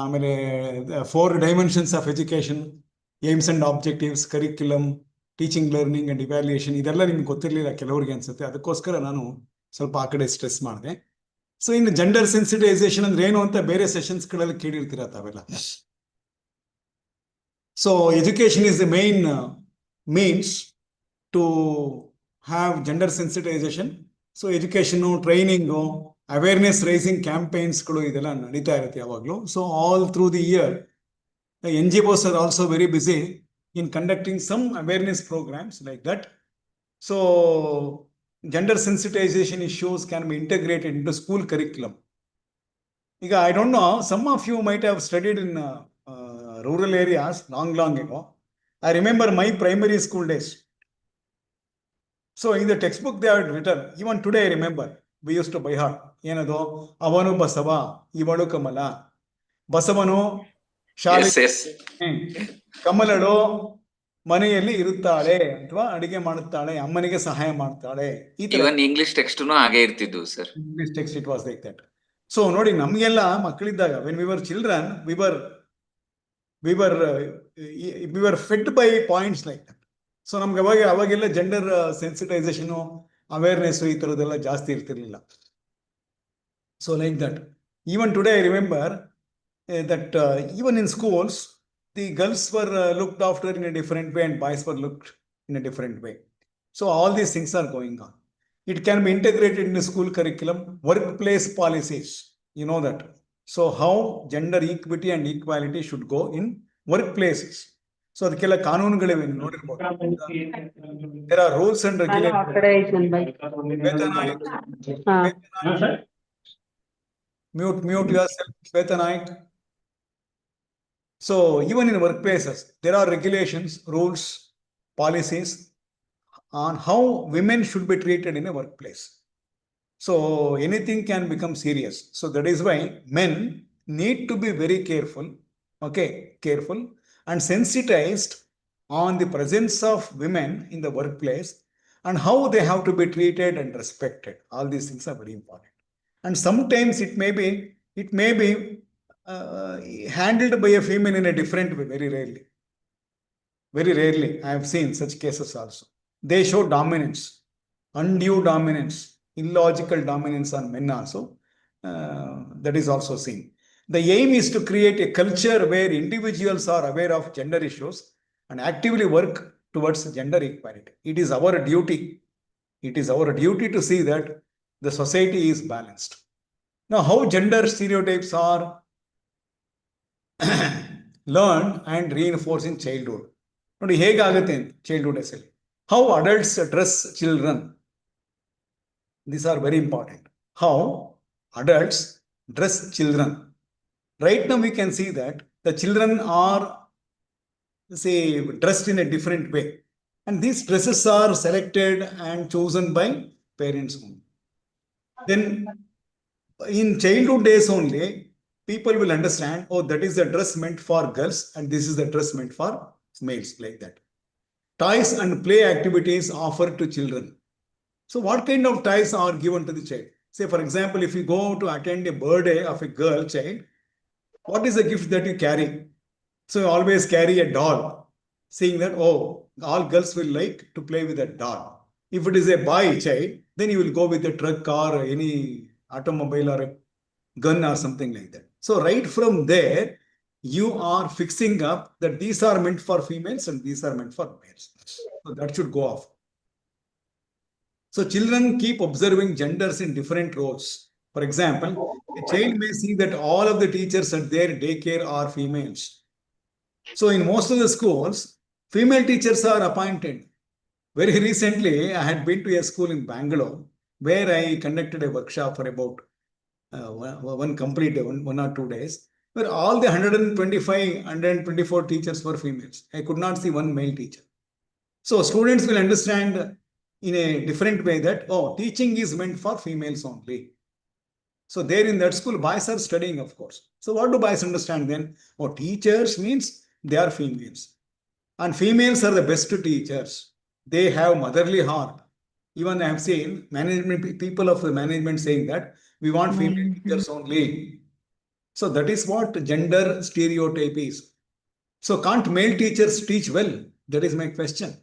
ಆಮೇಲೆ 4 dimensions of education, aims and objectives, curriculum, teaching, learning and evaluation, ಇದೆಲ್ಲ ನಿಮ್ಗೆ ಗೊತ್ತಿರಲಿಲ್ಲ ಕೆಲವರಿಗೆ ಅನ್ಸುತ್ತೆ. ಅದಕ್ಕೋಸ್ಕರ ನಾನು ಸ್ವಲ್ಪ ಆ ಕಡೆ ಸ್ಟ್ರೆಸ್ ಮಾಡಿದೆ. ಸೊ ಇನ್ನು ಜೆಂಡರ್ ಸೆನ್ಸಿಟೈಸೇಷನ್ ಅಂದ್ರೆ ಏನು ಅಂತ ಬೇರೆ ಸೆಷನ್ಸ್ಗಳಲ್ಲಿ ಕೇಳಿರ್ತೀರ ತಾವೆಲ್ಲ. So education is the main means to have gender sensitization. So education, training, awareness raising ಕ್ಯಾಂಪೇನ್ಸ್ಗಳು ಇದೆಲ್ಲ ನಡೀತಾ ಇರುತ್ತೆ ಯಾವಾಗಲೂ. So all through the year NGOs are also very busy in conducting some awareness programs like that. So gender sensitization issues can be integrated into school curriculum. I don't know, some of you might have studied in rural areas long ago. I remember my primary school days. So in the textbook they have written, even today I remember, we used to by heart, ಏನದು, ಅವನು ಬಸವ ಇವಳು ಕಮಲ, ಬಸವನು ಶಾಲೆ, ಕಮಲಳು ಮನೆಯಲ್ಲಿ ಇರುತ್ತಾಳೆ ಅಥವಾ ಅಡಿಗೆ ಮಾಡುತ್ತಾಳೆ, ಅಮ್ಮನಿಗೆ ಸಹಾಯ ಮಾಡ್ತಾಳೆ. ಈ ತರ ಇಂಗ್ಲಿಷ್ ಟೆಕ್ಸ್ಟ್ ಹಾಗೆ ಇರ್ತಿದ್ವು sir. English text it was like that. So ನೋಡಿ, ನಮ್ಗೆಲ್ಲ ಮಕ್ಕಳಿದ್ದಾಗ when we were children, we were fed by points like that. So ನಮ್ಗೆ ಅವಾಗೆಲ್ಲ ಜೆಂಡರ್ ಸೆನ್ಸಿಟೈಸೇಷನು, ಅವೇರ್ನೆಸ್ ಈ ಥರದ್ದೆಲ್ಲ ಜಾಸ್ತಿ ಇರ್ತಿರ್ಲಿಲ್ಲ. So like that, even today I remember that even in schools, the girls were looked after in a different way and boys were looked in a different way. So all these things are going on. It can be integrated in the school curriculum. Workplace policies, you know that. So how gender equity and equality should go in workplaces. So ಅದಕ್ಕೆಲ್ಲ ಕಾನೂನುಗಳಿವೆ, ನೋಡಿರ್ಬೋದು. There are rules and regulations. Mute yourself, Shwetanaik. So even in workplaces, there are regulations, rules, policies on how women should be treated in a workplace. So anything can become serious. So that is why men need to be very careful, careful and sensitized on the presence of women in the workplace and how they have to be treated and respected. All these things are very important. And sometimes it may be handled by a female in a different way, very rarely. I have seen such cases also. They show dominance, undue dominance, illogical dominance on men also. That is also seen. The aim is to create a culture where individuals are aware of gender issues and actively work towards gender equality. It is our duty to see that the society is balanced. Now, how gender stereotypes are learned and reinforced in childhood. ನೋಡಿ ಹೇಗಾಗುತ್ತೆ childhood ಅಲ್ಲಿ. How adults dress children. These are very important. How adults dress children. Right now we can see that the children are, say, dressed in a different way. And these dresses are selected and chosen by parents only. Then in childhood days only, people will understand, oh, that is the dress meant for girls and this is the dress meant for males, like that. Toys and play activities offered to children. So what kind of toys are given to the child? Say, for example, if you go to attend a birthday of a girl child, what is the gift that you carry? So you always carry a doll, saying that, oh, all girls will like to play with a doll. If it is a boy child, then you will go with a truck or any automobile or a gun or something like that. So right from there, you are fixing up that these are meant for females and these are meant for males. So that should go off. So children keep observing genders in different roles. For example, a child may see that all of the teachers at their daycare are females. So in most of the schools, female teachers are appointed. Very recently, I had been to a school in Bangalore where I conducted a workshop for about one or 2 days, where all the 124 teachers were females. I could not see one male teacher. So students will understand in a different way that, oh, teaching is meant for females only. So there in that school, boys are studying, of course. So what do boys understand then? Oh, teachers means they are females. And females are the best teachers. They have motherly heart. Even I have seen people of the management saying that we want female teachers only. So that is what gender stereotype is. So can't male teachers teach well? That is my question.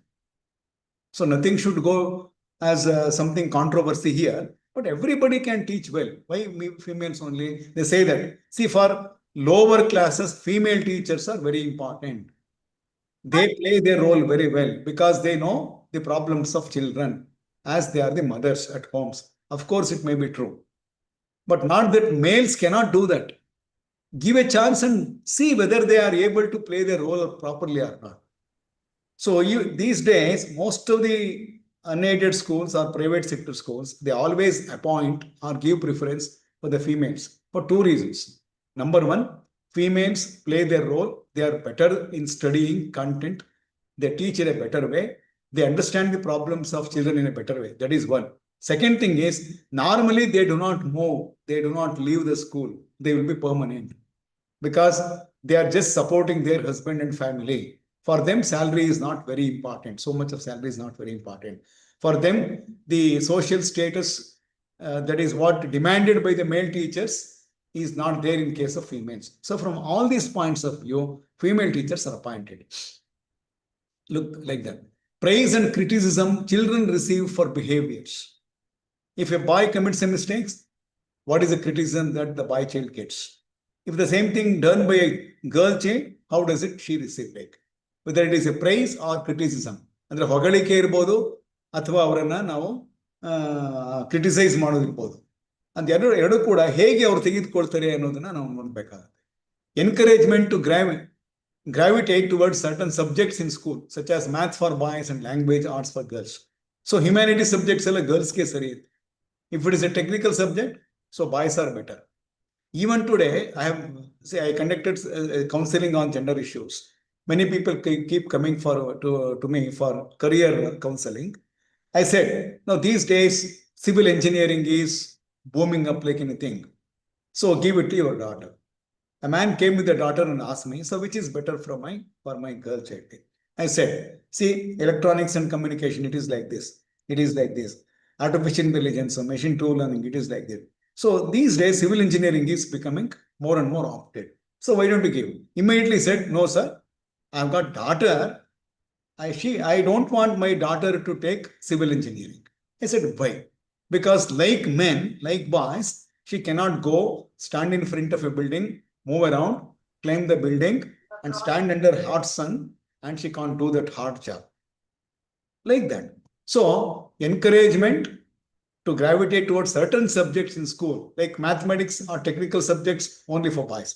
So nothing should go as something controversy here, but everybody can teach well. Why females only? They say that. See, for lower classes, female teachers are very important. They play their role very well because they know the problems of children as they are the mothers at homes. Of course, it may be true, but not that males cannot do that. Give a chance and see whether they are able to play their role properly or not. So these days, most of the unaided schools or private sector schools, they always appoint or give preference for the females for two reasons. Number one, females play their role. They are better in studying content. They teach in a better way. They understand the problems of children in a better way. That is one. Second thing is, normally they do not move. They do not leave the school. They will be permanent because they are just supporting their husband and family. For them, salary is not very important. So much of salary is not very important. For them, the social status that is what demanded by the male teachers is not there in case of females. So from all these points of view, female teachers are appointed. Look like that. Praise and criticism children receive for behaviors. If a boy commits a mistake, what is the criticism that the boy child gets? If the same thing done by a girl child, how does it she receive it? Whether it is a praise or criticism. ಅಂದ್ರೆ ಹೊಗಳಿಕೆ ಇರ್ಬೋದು ಅಥವಾ ಅವರನ್ನ ನಾವು criticise ಮಾಡೋದಿರ್ಬೋದು. ಅಂತ ಎರಡು ಕೂಡ ಹೇಗೆ ಅವರು ತೆಗೆದುಕೊಳ್ತಾರೆ ಅನ್ನೋದನ್ನ ನಾವು ನೋಡ್ಬೇಕಾಗುತ್ತೆ. Encouragement to gravitate towards certain subjects in school, such as math for boys and language arts for girls. So humanities subjects ಎಲ್ಲ girls ಗೆ ಸರಿ. If it is a technical subject, so boys are better. Even today, I conducted counseling on gender issues. Many people keep coming to me for career counseling. I said, now these days, civil engineering is booming up like anything. So give it to your daughter. A man came with a daughter and asked me, so which is better for my girl child? I said, see, electronics and communication, it is like this. It is like this. Artificial intelligence or machine tool learning, it is like this. So these days, civil engineering is becoming more and more opted. So why don't you give? Immediately said, no, sir, I've got daughter. I don't want my daughter to take civil engineering. I said, why? Because like men, like boys, she cannot go stand in front of a building, move around, climb the building and stand under hot sun, and she can't do that hard job. Like that. So encouragement to gravitate towards certain subjects in school, like mathematics or technical subjects only for boys.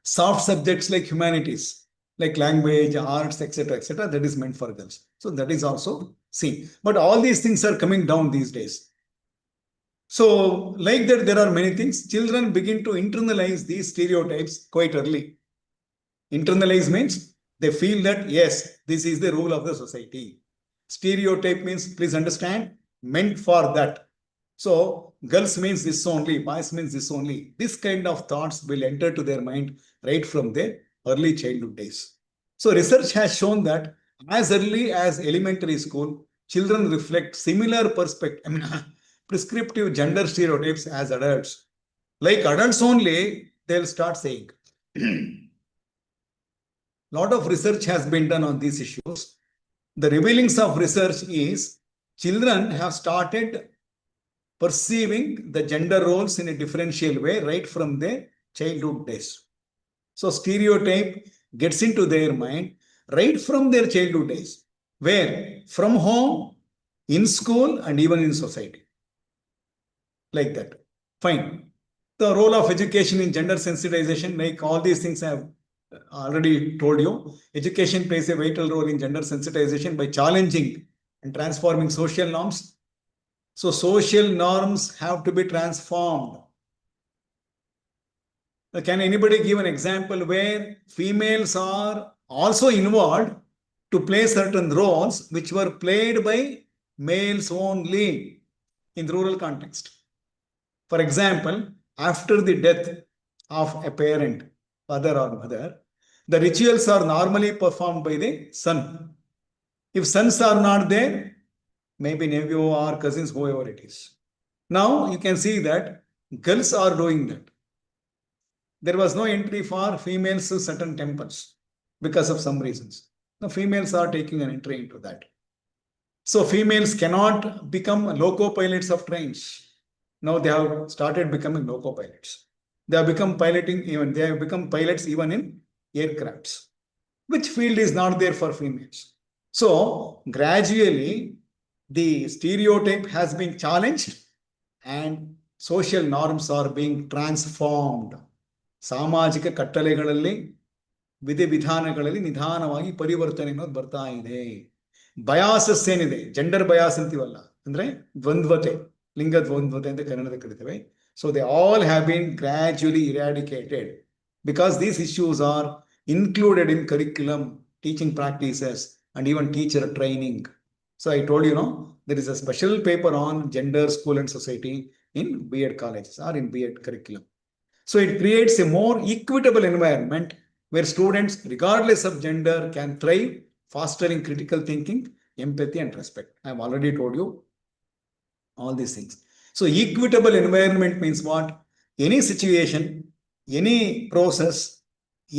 Soft subjects like humanities, like language, arts, etc., that is meant for girls. So that is also seen. But all these things are coming down these days. So like that, there are many things. Children begin to internalize these stereotypes quite early. Internalize means they feel that, yes, this is the rule of the society. Stereotype means, please understand, meant for that. So girls means this only, boys means this only. This kind of thoughts will enter to their mind right from their early childhood days. So research has shown that as early as elementary school, children reflect similar prescriptive gender stereotypes as adults. Like adults only, they'll start saying. Lot of research has been done on these issues. The revealings of research is children have started perceiving the gender roles in a differential way right from their childhood days. So stereotype gets into their mind right from their childhood days. Where? From home, in school, and even in society. Like that. Fine. The role of education in gender sensitization, like all these things I have already told you. Education plays a vital role in gender sensitization by challenging and transforming social norms. So social norms have to be transformed. Can anybody give an example where females are also involved to play certain roles which were played by males only in the rural context? For example, after the death of a parent, father or mother, the rituals are normally performed by the son. If sons are not there, maybe nephew or cousins, whoever it is. Now you can see that girls are doing that. there was no entry for females to certain temples because of some reasons. Now females are taking an entry into that. So females cannot become loco pilots of trains. Now they have started becoming loco pilots. They have become they have become pilots even in aircrafts. Which field is not there for females? So gradually the stereotype has been challenged and social norms are being transformed. ಸಾಮಾಜಿಕ ಕಟ್ಟಳೆಗಳಲ್ಲಿ ವಿಧಿವಿಧಾನಗಳಲ್ಲಿ ನಿಧಾನವಾಗಿ ಪರಿವರ್ತನೆ ಅನ್ನೋದು ಬರ್ತಾ ಇದೆ. Biases ಏನಿದೆ, gender bias ಅಂತೀವಲ್ಲ, ಅಂದ್ರೆ ದ್ವಂದ್ವತೆ, ಲಿಂಗ ದ್ವಂದ್ವತೆ ಅಂತ ಕನ್ನಡದ ಕರಿತೇವೆ. So they all have been gradually eradicated because these issues are included in curriculum, teaching practices, and even teacher training. So I told you, there is a special paper on gender, school and society in B.Ed colleges or in B.Ed curriculum. So it creates a more equitable environment where students, regardless of gender, can thrive, fostering critical thinking, empathy and respect. I have already told you all these things. So equitable environment means what? Any situation, any process,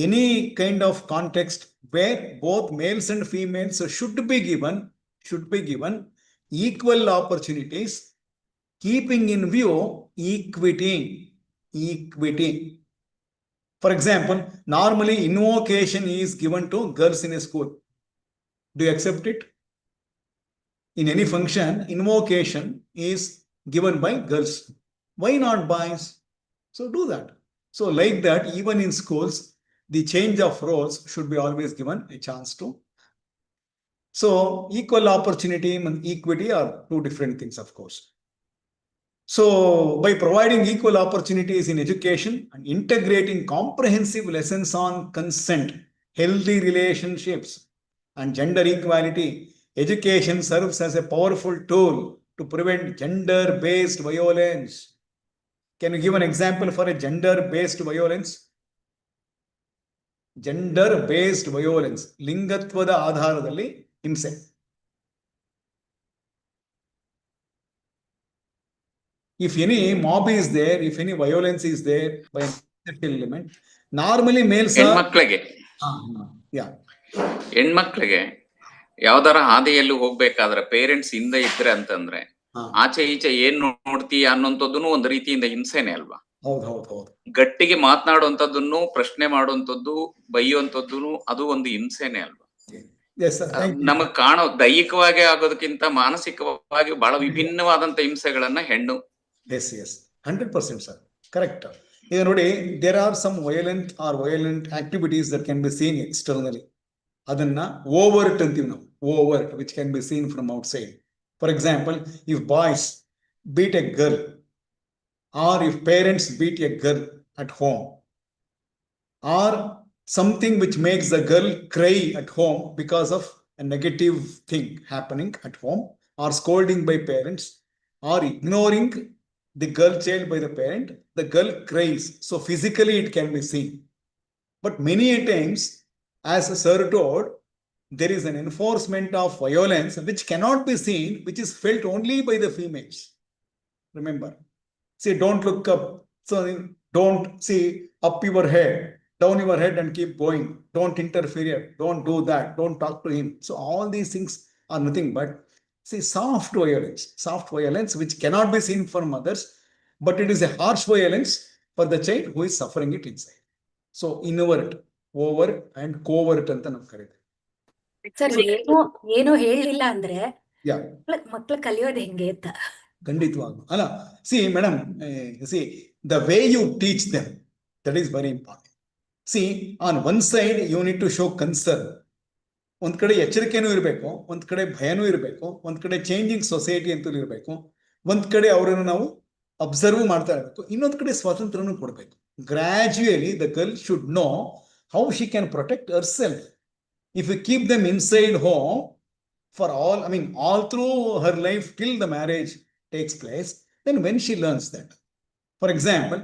any kind of context where both males and females should be given equal opportunities, keeping in view equity. For example, normally invocation is given to girls in a school. Do you accept it? In any function, invocation is given by girls. Why not boys? So do that. So like that, even in schools, the change of roles should be always given a chance to. So equal opportunity and equity are two different things, of course. So by providing equal opportunities in education and integrating comprehensive lessons on consent, healthy relationships, and gender equality, education serves as a powerful tool to prevent gender-based violence. Can you give an example for a gender-based violence? Gender based violence, ಲಿಂಗತ್ವದ ಆಧಾರದಲ್ಲಿ ಹಿಂಸೆ. If any mob is there, if any violence is there by an element, normally males are ಹೆಣ್ಮಕ್ಳಿಗೆ ಯಾವ್ದಾರ ಹಾದಿಯಲ್ಲಿ ಹೋಗ್ಬೇಕಾದ್ರೆ parents ಹಿಂದೆ ಇದ್ರೆ ಅಂತಂದ್ರೆ ಆಚೆ ಈಚೆ ಏನ್ ನೋಡ್ತೀಯ ಅನ್ನೋಂಥದ್ದನ್ನು ಒಂದು ರೀತಿಯಿಂದ ಹಿಂಸೆನೆ ಅಲ್ವಾ? ಹೌದು. ಗಟ್ಟಿಗೆ ಮಾತನಾಡುವಂತದ್ದನ್ನು ಪ್ರಶ್ನೆ ಮಾಡುವಂತದ್ದು, ಬೈಯುವಂತದ್ದು ಅದು ಒಂದು ಹಿಂಸೆನೆ ಅಲ್ವಾ? ನಮಗ್ ಕಾಣೋ ದೈಹಿಕವಾಗಿ ಆಗೋದಕ್ಕಿಂತ ಮಾನಸಿಕವಾಗಿ ಬಹಳ ವಿಭಿನ್ನವಾದಂತ ಹಿಂಸೆಗಳನ್ನ ಹೆಣ್ಣು. Yes, 100% sir, correct. ಈಗ ನೋಡಿ, there are some violent activities that can be seen externally. ಅದನ್ನ overt ಅಂತೀವಿ ನಾವು, overt, which can be seen from outside. For example, if boys beat a girl, or if parents beat a girl at home, or something which makes the girl cry at home because of a negative thing happening at home, or scolding by parents, or ignoring the girl child by the parent, the girl cries. So physically it can be seen. But many times, as Sir told, there is an enforcement of violence which cannot be seen, which is felt only by the females. Remember, see, don't look up. So don't see up your head, down your head and keep going. Don't interfere. Don't do that. Don't talk to him. So all these things are nothing but, see, soft violence which cannot be seen from others, but it is a harsh violence for the child who is suffering it inside. So inward, overt and covert ಅಂತ ನಾವು ಕರೀತೀವಿ. Sir, ಏನೋ ಹೇಳಿಲ್ಲ ಅಂದ್ರೆ ಮಕ್ಕಳು ಕಲಿಯೋದು ಹೆಂಗೆ ಅಂತ. ಖಂಡಿತವಾಗ್ಲೂ ಅಲ್ಲ. See madam, see the way you teach them, that is very important. See on one side you need to show concern. ಒಂದ್ ಕಡೆ ಎಚ್ಚರಿಕೆನೂ ಇರಬೇಕು, ಒಂದ್ ಕಡೆ ಭಯನೂ ಇರಬೇಕು, ಒಂದ್ ಕಡೆ ಚೇಂಜಿಂಗ್ ಸೊಸೈಟಿ ಅಂತೂ ಇರಬೇಕು, ಒಂದ್ ಕಡೆ ಅವರನ್ನು ನಾವು ಅಬ್ಸರ್ವ್ ಮಾಡ್ತಾ ಇರಬೇಕು, ಇನ್ನೊಂದ್ ಕಡೆ ಸ್ವಾತಂತ್ರ್ಯನೂ ಕೊಡಬೇಕು. ಗ್ರಾಜುಯಲಿ the girl should know how she can protect herself. If you keep them inside home for all through her life till the marriage takes place, then when she learns that. For example,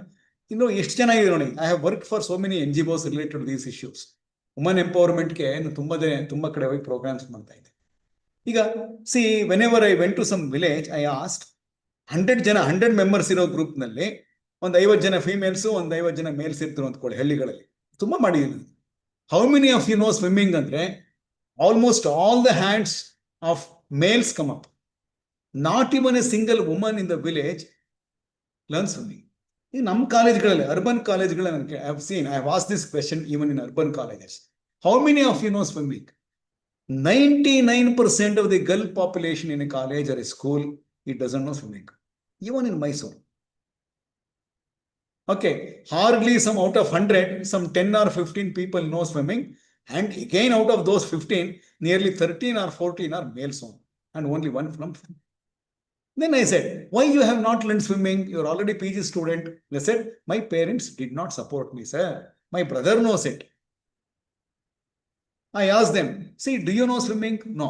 ಎಷ್ಟು ಚೆನ್ನಾಗಿದೆ ನೋಡಿ, I have worked for so many NGOs related to these issues. Woman ಎಂಪವರ್ಮೆಂಟ್ಗೆ ತುಂಬಾ ಕಡೆ ಹೋಗಿ programmes ಮಾಡ್ತಾ ಇದ್ದೆ. ಈಗ see, whenever I went to some village, I asked 100 members ಇರೋ ಗ್ರೂಪ್ನಲ್ಲಿ ಒಂದು 50 ಜನ ಫೀಮೇಲ್ಸ್, ಒಂದು 50 ಜನ ಮೇಲ್ಸ್ ಇರ್ತಾರೆ ಅಂದ್ಕೊಳ್ಳಿ ಹಳ್ಳಿಗಳಲ್ಲಿ. ತುಂಬಾ ಮಾಡಿದ್ದೀನಿ. How many of you know swimming ಅಂದ್ರೆ almost all the hands of males come up. Not even a single woman in the village learns swimming. In ನಮ್ಮ ಕಾಲೇಜ್ಗಳಲ್ಲಿ, urban ಕಾಲೇಜ್ಗಳಲ್ಲಿ I have asked this question even in urban colleges. How many of you know swimming? 99% of the girl population in a college or a school, it doesn't know swimming. Even in Mysore. Okay, hardly some out of 100, some 10 or 15 people know swimming. And again, out of those 15, nearly 13 or 14 are males only, and only one from. Then I said, why you have not learned swimming? You're already PG student. They said, my parents did not support me, sir. My brother knows it. I asked them, see, do you know swimming? No.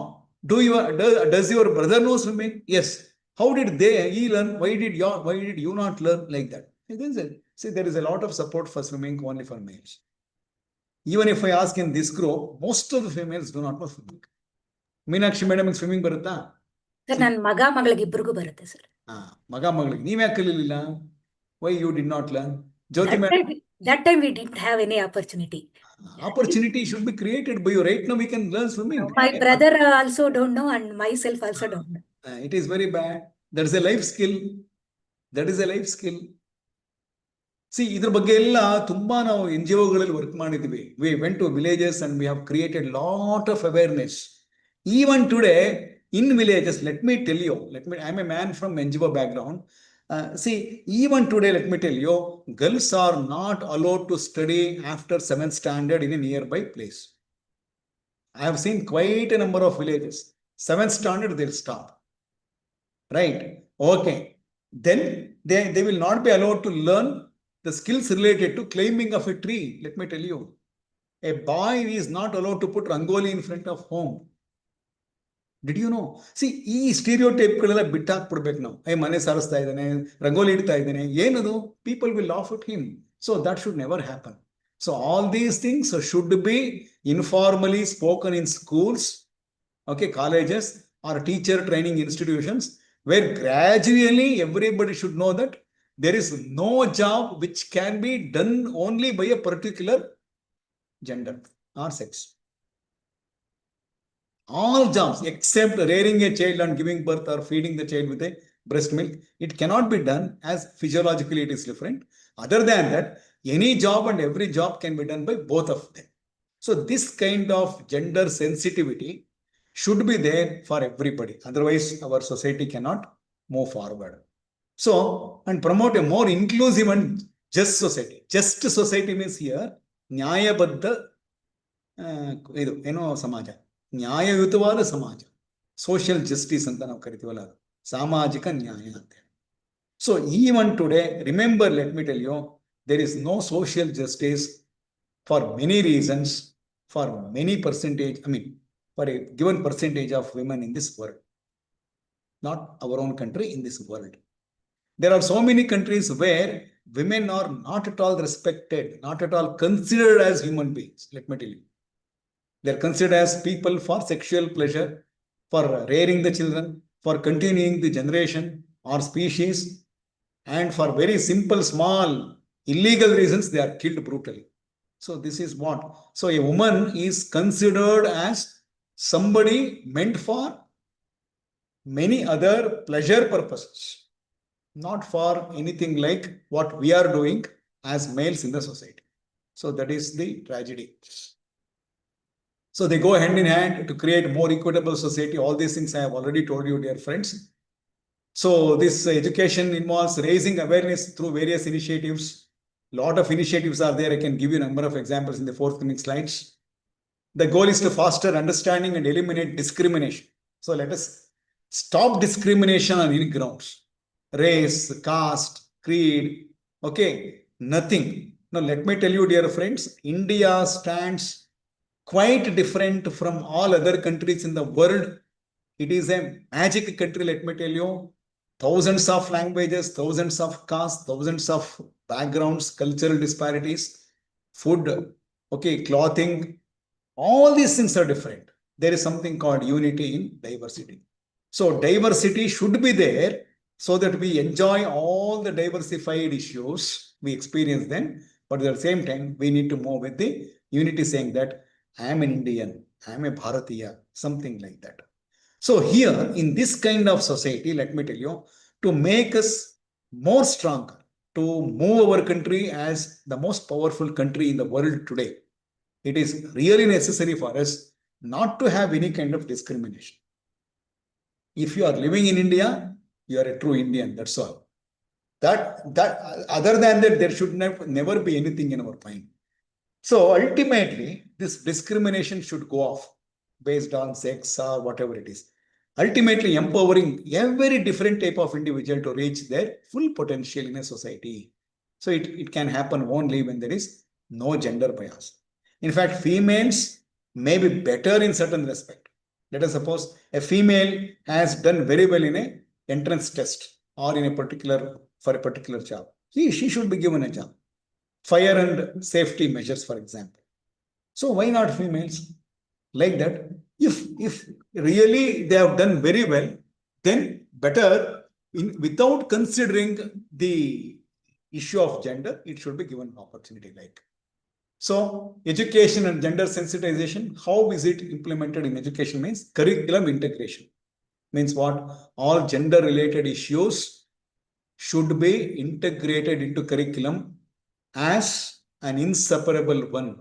Does your brother know swimming? Yes. How did he learn? Why did you not learn like that? And then said, see, there is a lot of support for swimming only for males. Even if I ask in this group, most of the females do not know swimming. Meenakshi madam swimming ಬರುತ್ತಾ? Sir ನನ್ನ ಮಗಳಿಗೆ ಇಬ್ಬರಿಗೂ ಬರುತ್ತೆ sir. ಮಗಳಿಗೆ ನೀವ್ ಯಾಕೆ ಕಲಿಲಿಲ್ಲ? Why you did not learn? Jyoti madam, that time we didn't have any opportunity. Opportunity should be created by you. Right now we can learn swimming. My brother also don't know and myself also don't know. It is very bad. That is a life skill. That is a life skill. See, ಇದ್ರ ಬಗ್ಗೆ ಎಲ್ಲ ತುಂಬಾ ನಾವು NGO-ಗಳಲ್ಲಿ work ಮಾಡಿದ್ವಿ. We went to villages and we have created lot of awareness. Even today in villages, let me tell you, I'm a man from NGO background. See, even today, let me tell you, girls are not allowed to study after 7th standard in a nearby place. I have seen quite a number of villages. 7th standard, they'll stop. Right? Okay. Then they will not be allowed to learn the skills related to climbing of a tree. Let me tell you, a boy is not allowed to put rangoli in front of home. Did you know? See, ಈ ಸ್ಟೀರಿಯೋಟೈಪ್ಗಳೆಲ್ಲ ಬಿಟ್ಟಾಕ್ಬಿಡ್ಬೇಕು ನಾವು. ಮನೆ ಸಾರಿಸ್ತಾ ಇದ್ದಾನೆ, ರಂಗೋಲಿ ಇಡ್ತಾ ಇದ್ದಾನೆ, ಏನದು? People will laugh at him. So that should never happen. So all these things should be informally spoken in schools, okay, colleges or teacher training institutions, where gradually everybody should know that there is no job which can be done only by a particular gender or sex. All jobs except rearing a child and giving birth or feeding the child with a breast milk, it cannot be done, as physiologically it is different. Other than that, any job and every job can be done by both of them. So this kind of gender sensitivity should be there for everybody. Otherwise, our society cannot move forward. So, and promote a more inclusive and just society. Just society means here, ನ್ಯಾಯಬದ್ಧ ಇದು ಏನೋ ಸಮಾಜ, ನ್ಯಾಯಯುತವಾದ ಸಮಾಜ, social justice ಅಂತ ನಾವು ಕರಿತೀವಲ್ಲ, ಅದು ಸಾಮಾಜಿಕ ನ್ಯಾಯ ಅಂತ. So even today, remember, let me tell you, there is no social justice for many reasons, for many percentage, for a given percentage of women in this world. Not our own country, in this world. There are so many countries where women are not at all respected, not at all considered as human beings. Let me tell you. They are considered as people for sexual pleasure, for rearing the children, for continuing the generation or species, and for very simple, small, illegal reasons, they are killed brutally. So this is what? So a woman is considered as somebody meant for many other pleasure purposes, not for anything like what we are doing as males in the society. So that is the tragedy. So they go hand in hand to create more equitable society. All these things I have already told you, dear friends. So this education involves raising awareness through various initiatives. Lot of initiatives are there. I can give you a number of examples in the forthcoming slides. The goal is to foster understanding and eliminate discrimination. So let us stop discrimination on any grounds. Race, caste, creed, okay, nothing. Now let me tell you, dear friends, India stands quite different from all other countries in the world. It is a magic country, let me tell you. Thousands of languages, thousands of castes, thousands of backgrounds, cultural disparities, food, okay, clothing, all these things are different. There is something called unity in diversity. So diversity should be there, so that we enjoy all the diversified issues we experience then. But at the same time, we need to move with the unity, saying that I am an Indian, I am a Bharatiya, something like that. So here in this kind of society, let me tell you, to make us more stronger, to move our country as the most powerful country in the world today, it is really necessary for us not to have any kind of discrimination. If you are living in India, you are a true Indian, that's all. That other than that, there should never be anything in our mind. So ultimately, this discrimination should go off based on sex or whatever it is. Ultimately empowering every different type of individual to reach their full potential in a society. So it can happen only when there is no gender bias. In fact, females may be better in certain respect. Let us suppose a female has done very well in a entrance test or in a particular, for a particular job. She should be given a job. Fire and safety measures, for example. So why not females? Like that, if really they have done very well, then better, without considering the issue of gender, it should be given an opportunity like. So education and gender sensitization, how is it implemented in education? Means curriculum integration. Means what? All gender related issues should be integrated into curriculum as an inseparable one.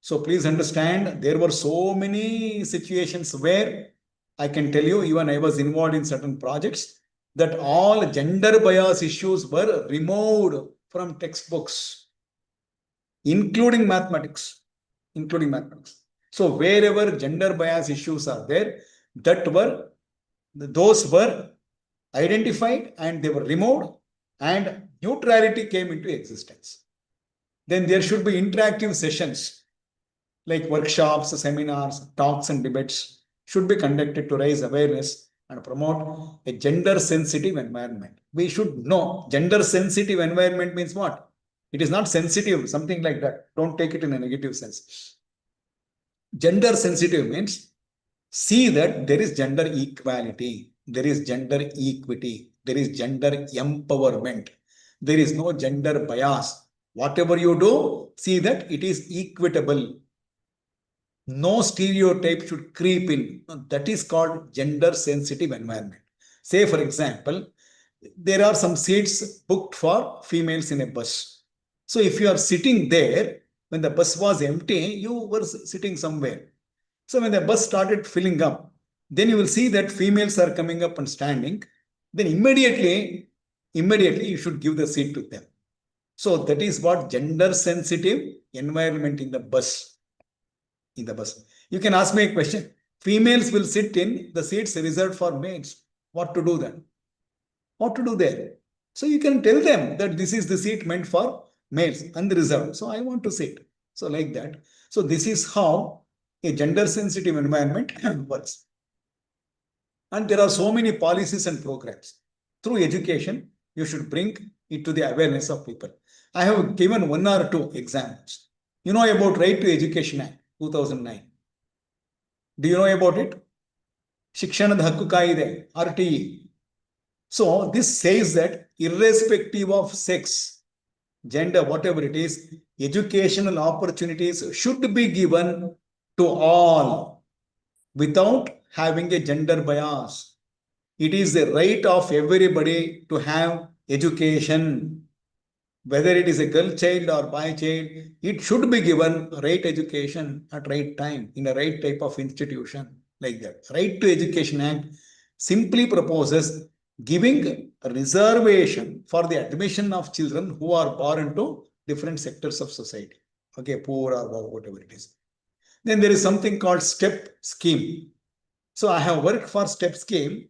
So please understand, there were so many situations where I can tell you, even I was involved in certain projects, that all gender bias issues were removed from textbooks, including mathematics. So wherever gender bias issues are there, those were identified and they were removed and neutrality came into existence. Then there should be interactive sessions like workshops, seminars, talks and debates should be conducted to raise awareness and promote a gender sensitive environment. We should know gender sensitive environment means what? It is not sensitive, something like that. Don't take it in a negative sense. Gender sensitive means see that there is gender equality, there is gender equity, there is gender empowerment, there is no gender bias. Whatever you do, see that it is equitable. No stereotype should creep in. That is called gender sensitive environment. Say, for example, there are some seats booked for females in a bus. So if you are sitting there, when the bus was empty, you were sitting somewhere. So when the bus started filling up, then you will see that females are coming up and standing. Then immediately you should give the seat to them. So that is what gender sensitive environment in the bus. You can ask me a question. Females will sit in the seats reserved for males. What to do then? What to do there? So you can tell them that this is the seat meant for males, unreserved. So I want to sit. So like that. So this is how a gender sensitive environment works. And there are so many policies and programs. Through education, you should bring it to the awareness of people. I have given 1 or 2 examples. You know about Right to Education Act 2009. Do you know about it? Shikshanada Hakku Kaide, RTE. So this says that irrespective of sex, gender, whatever it is, educational opportunities should be given to all without having a gender bias. It is the right of everybody to have education. Whether it is a girl child or boy child, it should be given right education at right time in a right type of institution, like that. Right to Education Act simply proposes giving a reservation for the admission of children who are born into different sectors of society. Okay, poor or whatever it is. Then there is something called STEP scheme. So I have worked for STEP scheme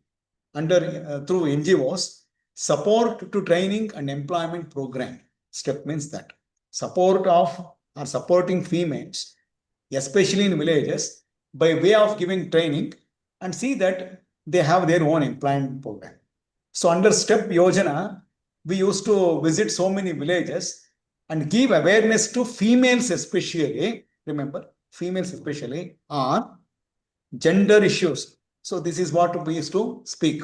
under through NGOs, support to training and employment program. STEP means that support of or supporting females, especially in villages, by way of giving training and see that they have their own employment program. So under STEP Yojana, we used to visit so many villages and give awareness to females especially, remember, females especially, on gender issues. So this is what we used to speak.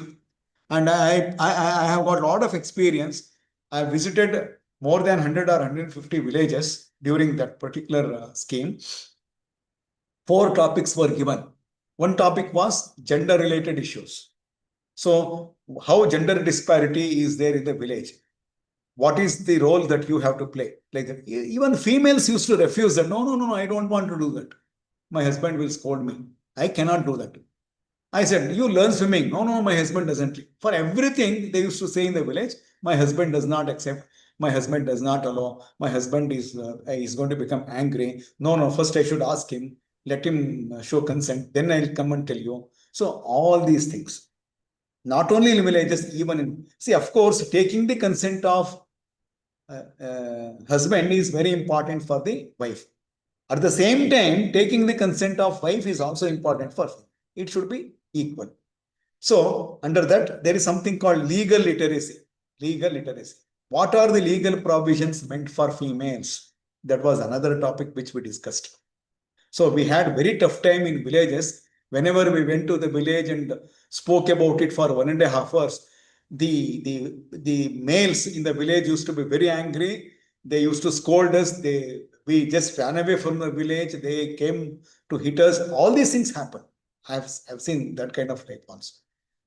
And I have got a lot of experience. I visited more than 100 or 150 villages during that particular scheme. 4 topics were given. One topic was gender-related issues. So, how gender disparity is there in the village? What is the role that you have to play? Like that. Even females used to refuse that. No, I don't want to do that. My husband will scold me. I cannot do that. I said, you learn swimming. No, my husband doesn't. For everything, they used to say in the village, my husband does not accept. My husband does not allow. My husband is going to become angry. No, first I should ask him. Let him show consent. Then I'll come and tell you. So all these things. Not only in villages, even in... See, of course, taking the consent of husband is very important for the wife. At the same time, taking the consent of wife is also important for him. It should be equal. So, under that, there is something called legal literacy. Legal literacy. What are the legal provisions meant for females? That was another topic which we discussed. So, we had very tough time in villages. Whenever we went to the village and spoke about it for 1.5 hours, the males in the village used to be very angry. They used to scold us. We just ran away from the village. They came to hit us. All these things happen. I've seen that kind of response.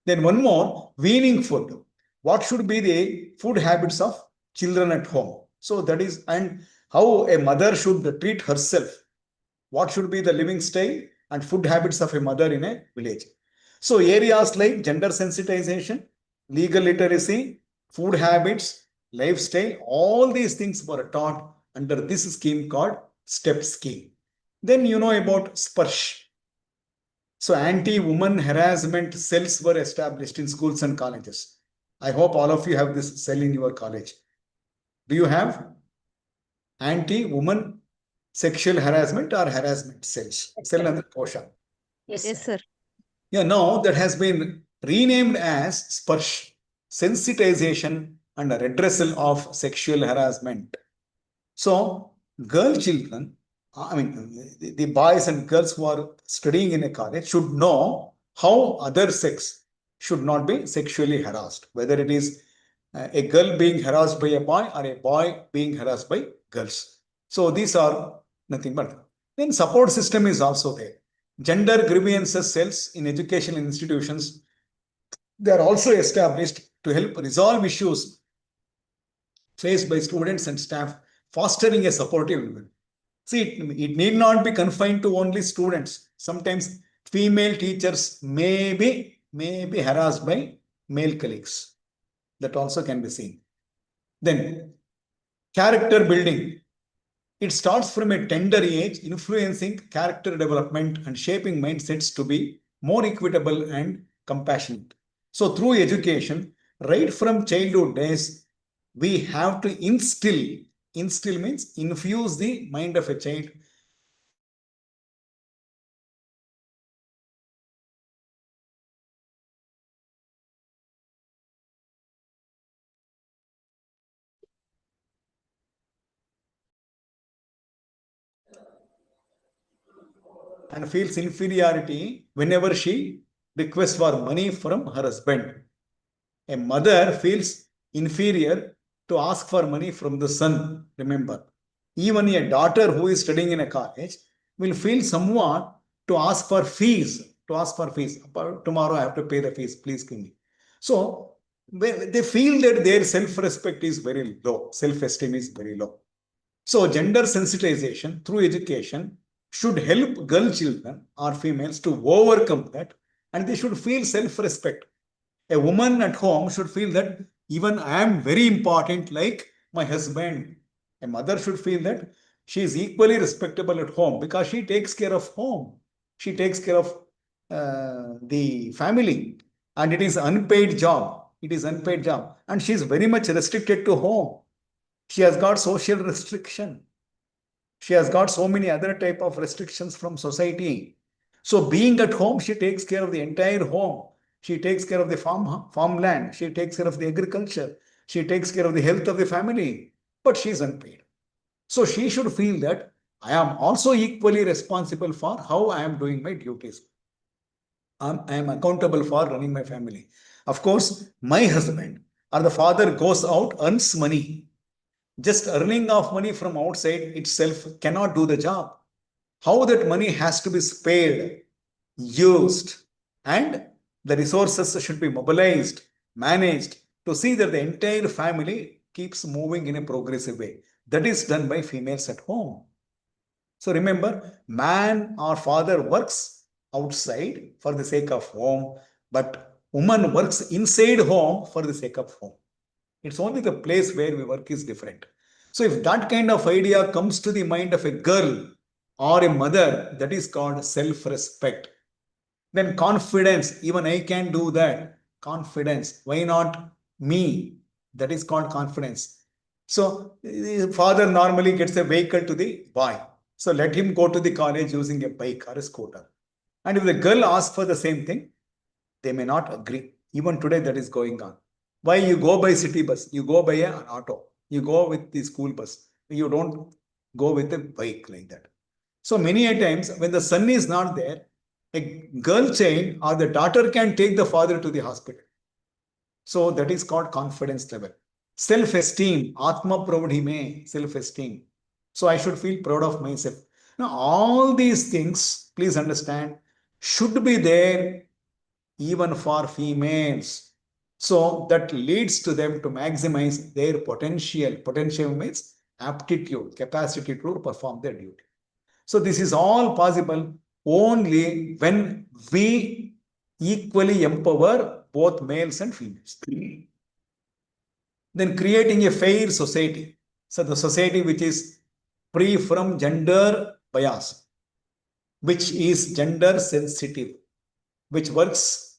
Then one more, weaning food. What should be the food habits of children at home? So that is, and how a mother should treat herself. What should be the living style and food habits of a mother in a village? So areas like gender sensitization, legal literacy, food habits, lifestyle, all these things were taught under this scheme called STEP scheme. Then you know about SPARSH. So anti-woman harassment cells were established in schools and colleges. I hope all of you have this cell in your college. Do you have anti-woman sexual harassment or harassment cells? Cell under Kosha. Yes, sir. Yeah, now that has been renamed as SPARSH, Sensitization and Redressal of Sexual Harassment. So, girl children, the boys and girls who are studying in a college should know how other sex should not be sexually harassed, whether it is a girl being harassed by a boy or a boy being harassed by girls. So these are nothing but. Then support system is also there. Gender grievances cells in educational institutions, they are also established to help resolve issues faced by students and staff, fostering a supportive environment. See, it need not be confined to only students. Sometimes female teachers may be harassed by male colleagues. That also can be seen. Then, character building. It starts from a tender age, influencing character development and shaping mindsets to be more equitable and compassionate. So, through education, right from childhood days, we have to instill means infuse the mind of a child. And feels inferiority whenever she requests for money from her husband. A mother feels inferior to ask for money from the son, remember. Even a daughter who is studying in a college will feel somewhat to ask for fees. Tomorrow I have to pay the fees, please give me. So they feel that their self-respect is very low, self-esteem is very low. So gender sensitization through education should help girl children or females to overcome that, and they should feel self-respect. A woman at home should feel that even I am very important like my husband. A mother should feel that she is equally respectable at home because she takes care of home. She takes care of the family, and it is unpaid job. It is unpaid job, and she is very much restricted to home. She has got social restriction. She has got so many other type of restrictions from society. So being at home, she takes care of the entire home. She takes care of the farmland. She takes care of the agriculture. She takes care of the health of the family. But she is unpaid. So she should feel that I am also equally responsible for how I am doing my duties. I am accountable for running my family. Of course, my husband or the father goes out, earns money. Just earning of money from outside itself cannot do the job. How that money has to be spared, used, and the resources should be mobilized, managed to see that the entire family keeps moving in a progressive way. That is done by females at home. So remember, man or father works outside for the sake of home, but woman works inside home for the sake of home. It's only the place where we work is different. So if that kind of idea comes to the mind of a girl or a mother, that is called self-respect. Then confidence, even I can do that. Confidence, why not me? That is called confidence. So the father normally gets a vehicle to the boy. So let him go to the college using a bike or a scooter. And if the girl asks for the same thing, they may not agree. Even today that is going on. Why you go by city bus? You go by an auto. You go with the school bus. You don't go with a bike like that. So many a times when the son is not there, a girl child or the daughter can take the father to the hospital. So that is called confidence level. Self-esteem, Atma Pravadhime, self-esteem. So I should feel proud of myself. Now all these things, please understand, should be there even for females. So that leads to them to maximize their potential. Potential means aptitude, capacity to perform their duty. So this is all possible only when we equally empower both males and females. Then creating a fair society. So the society which is free from gender bias, which is gender sensitive, which works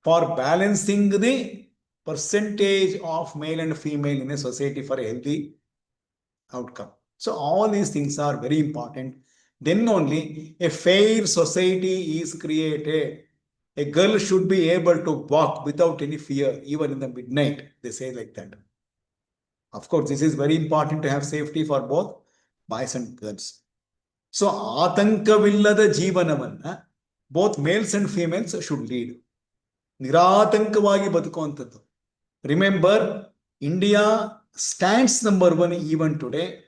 for balancing the percentage of male and female in a society for a healthy outcome. So all these things are very important. Then only a fair society is created. A girl should be able to walk without any fear, even in the midnight. They say like that. Of course, this is very important to have safety for both boys and girls. So, Atankavillada Jeevanavanna, both males and females should lead. Niratankavagi Batukontadu. Remember, India stands number one even today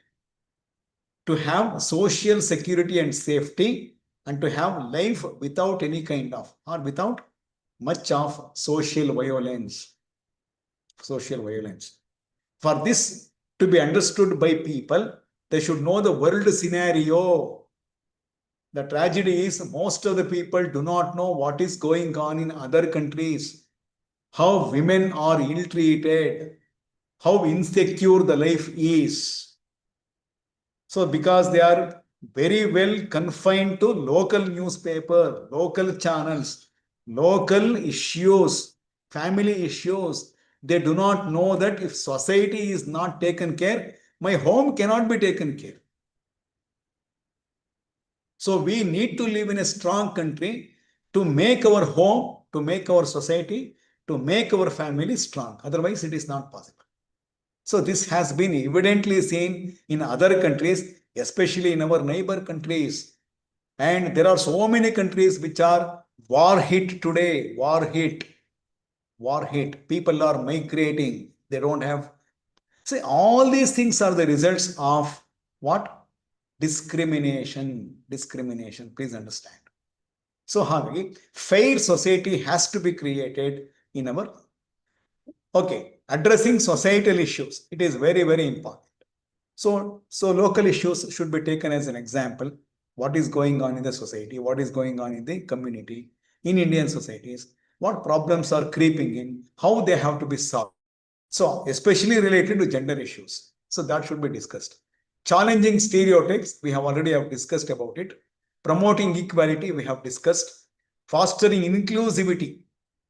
to have social security and safety and to have life without any kind of or without much of social violence. Social violence. For this to be understood by people, they should know the world scenario. The tragedy is most of the people do not know what is going on in other countries, how women are ill-treated, how insecure the life is. So because they are very well confined to local newspaper, local channels, local issues, family issues, they do not know that if society is not taken care, my home cannot be taken care. So we need to live in a strong country to make our home, to make our society, to make our family strong. Otherwise, it is not possible. So this has been evidently seen in other countries, especially in our neighbor countries. And there are so many countries which are war hit today, war hit. People are migrating. They don't have. See, all these things are the results of what? Discrimination. Please understand. So, fair society has to be created in our. Okay, addressing societal issues. It is very, very important. So local issues should be taken as an example. What is going on in the society? What is going on in the community? In Indian societies? What problems are creeping in? How they have to be solved? So especially related to gender issues. So that should be discussed. Challenging stereotypes, we have already discussed about it. Promoting equality, we have discussed. Fostering inclusivity.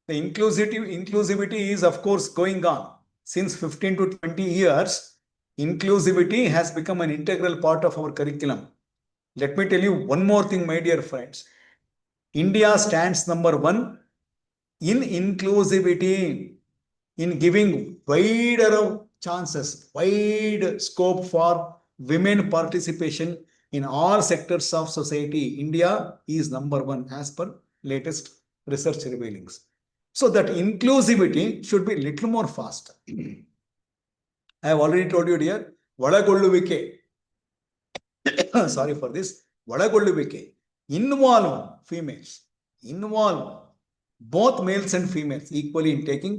The inclusivity is of course going on. Since 15 to 20 years, inclusivity has become an integral part of our curriculum. Let me tell you one more thing, my dear friends. India stands number one in inclusivity, in giving wider chances, wide scope for women participation in all sectors of society. India is number one as per latest research revealings. So that inclusivity should be little more fast. I have already told you here, Vadagoluvike. Sorry for this. Vadagoluvike. Involve females. Involve both males and females equally in taking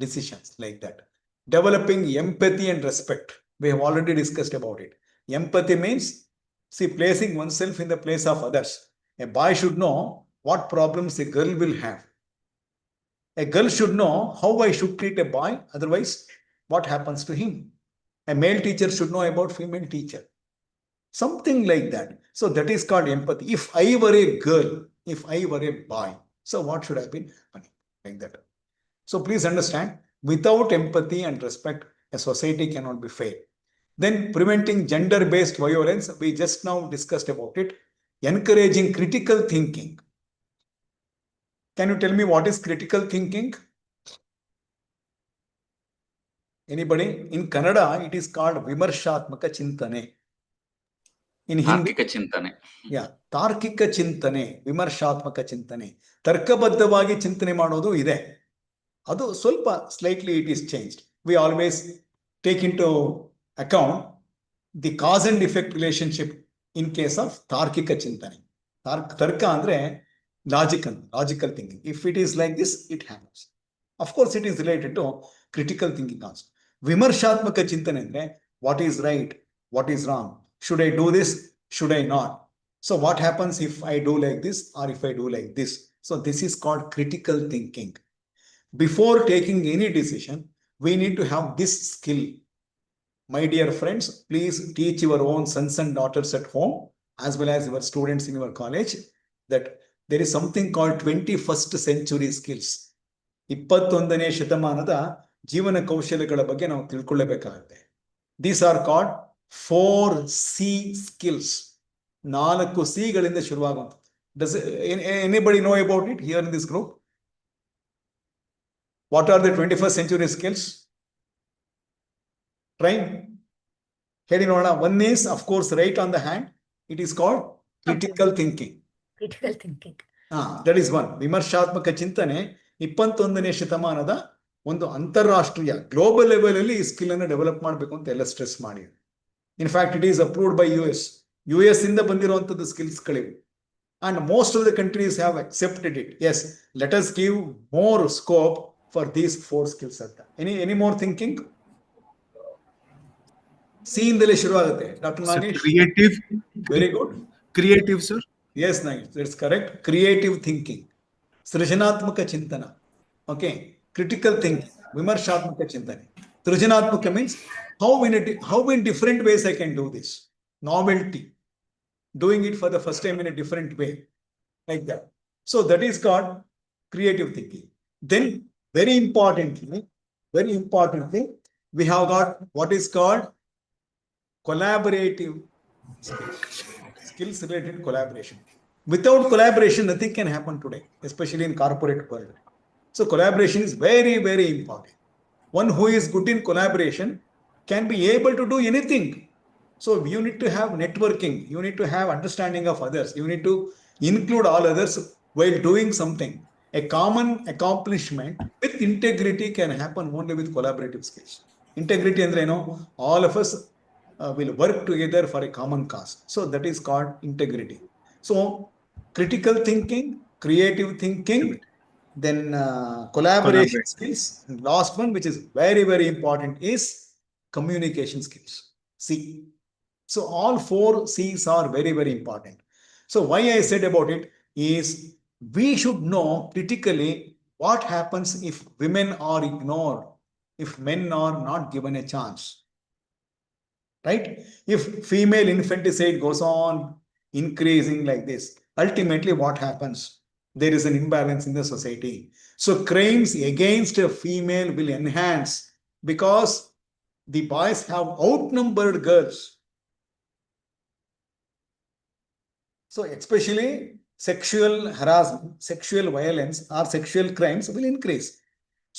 decisions like that. Developing empathy and respect. We have already discussed about it. Empathy means, see, placing oneself in the place of others. A boy should know what problems a girl will have. A girl should know how I should treat a boy, otherwise what happens to him. A male teacher should know about female teacher. Something like that. So that is called empathy. If I were a girl, if I were a boy, so what should have been happening? Like that. So please understand, without empathy and respect, a society cannot be fair. Then preventing gender-based violence, we just now discussed about it. Encouraging critical thinking. Can you tell me what is critical thinking? Anybody? In Kannada, it is called Vimarshatmaka Chintane. In Hindi, yeah, Tarkika Chintane, Vimarshatmaka Chintane. Tarkabaddhavagi Chintane ಮಾಡೋದು ಇದೆ. ಅದು ಸ್ವಲ್ಪ slightly it is changed. We always take into account the cause and effect relationship in case of Tarkika Chintane. Tarka andre logical thinking. If it is like this, it happens. Of course, it is related to critical thinking also. Vimarshatmaka Chintane andre what is right, what is wrong. Should I do this? Should I not? So what happens if I do like this or if I do like this? So this is called critical thinking. Before taking any decision, we need to have this skill. My dear friends, please teach your own sons and daughters at home as well as your students in your college that there is something called 21st century skills. 21ನೇ ಶತಮಾನದ ಜೀವನ ಕೌಶಲ್ಯಗಳ ಬಗ್ಗೆ ನಾವು ತಿಳ್ಕೊಳ್ಳಬೇಕಾಗುತ್ತೆ. These are called 4C skills. 4 C ಗಳಿಂದ ಶುರುವಾಗುವಂಥದ್ದು. Does anybody know about it here in this group? What are the 21st century skills? Try. Heading on. One is, of course, right on the hand. It is called critical thinking. Critical thinking. That is one. ವಿಮರ್ಶಾತ್ಮಕ ಚಿಂತನೆ 21ನೇ ಶತಮಾನದ ಒಂದು ಅಂತಾರಾಷ್ಟ್ರೀಯ global level ಅಲ್ಲಿ ಈ skill ಅನ್ನು develop ಮಾಡಬೇಕು ಅಂತ ಎಲ್ಲ ಸ್ಟ್ರೆಸ್ ಮಾಡಿ. In fact, it is approved by US. US ಇಂದ ಬಂದಿರುವಂತದ್ದು ಸ್ಕಿಲ್ಸ್ ಗಳಿವೆ. And most of the countries have accepted it. Yes, let us give more scope for these 4 skills. Any more thinking? C indale shuru agutte. Dr. Nagesh. Creative. Very good. Creative, sir. Yes, Nagesh, that's correct. Creative thinking. Srijanaatmaka chintana. Okay. Critical thinking. Vimarshatmaka chintana. Srijanaatmaka means how in different ways I can do this. Novelty. Doing it for the first time in a different way. Like that. So that is called creative thinking. Then very importantly, we have got what is called collaborative skills related collaboration. Without collaboration, nothing can happen today, especially in corporate world. So collaboration is very, very important. One who is good in collaboration can be able to do anything. So you need to have networking. You need to have understanding of others. You need to include all others while doing something. A common accomplishment with integrity can happen only with collaborative skills. Integrity andre all of us will work together for a common cause. So that is called integrity. So critical thinking, creative thinking, then collaboration skills. And last one, which is very, very important, is communication skills. See. So all 4 C's are very, very important. So why I said about it is we should know critically what happens if women are ignored, if men are not given a chance. Right? If female infanticide goes on increasing like this, ultimately what happens? There is an imbalance in the society. So crimes against a female will enhance because the boys have outnumbered girls. So especially sexual harassment, sexual violence or sexual crimes will increase.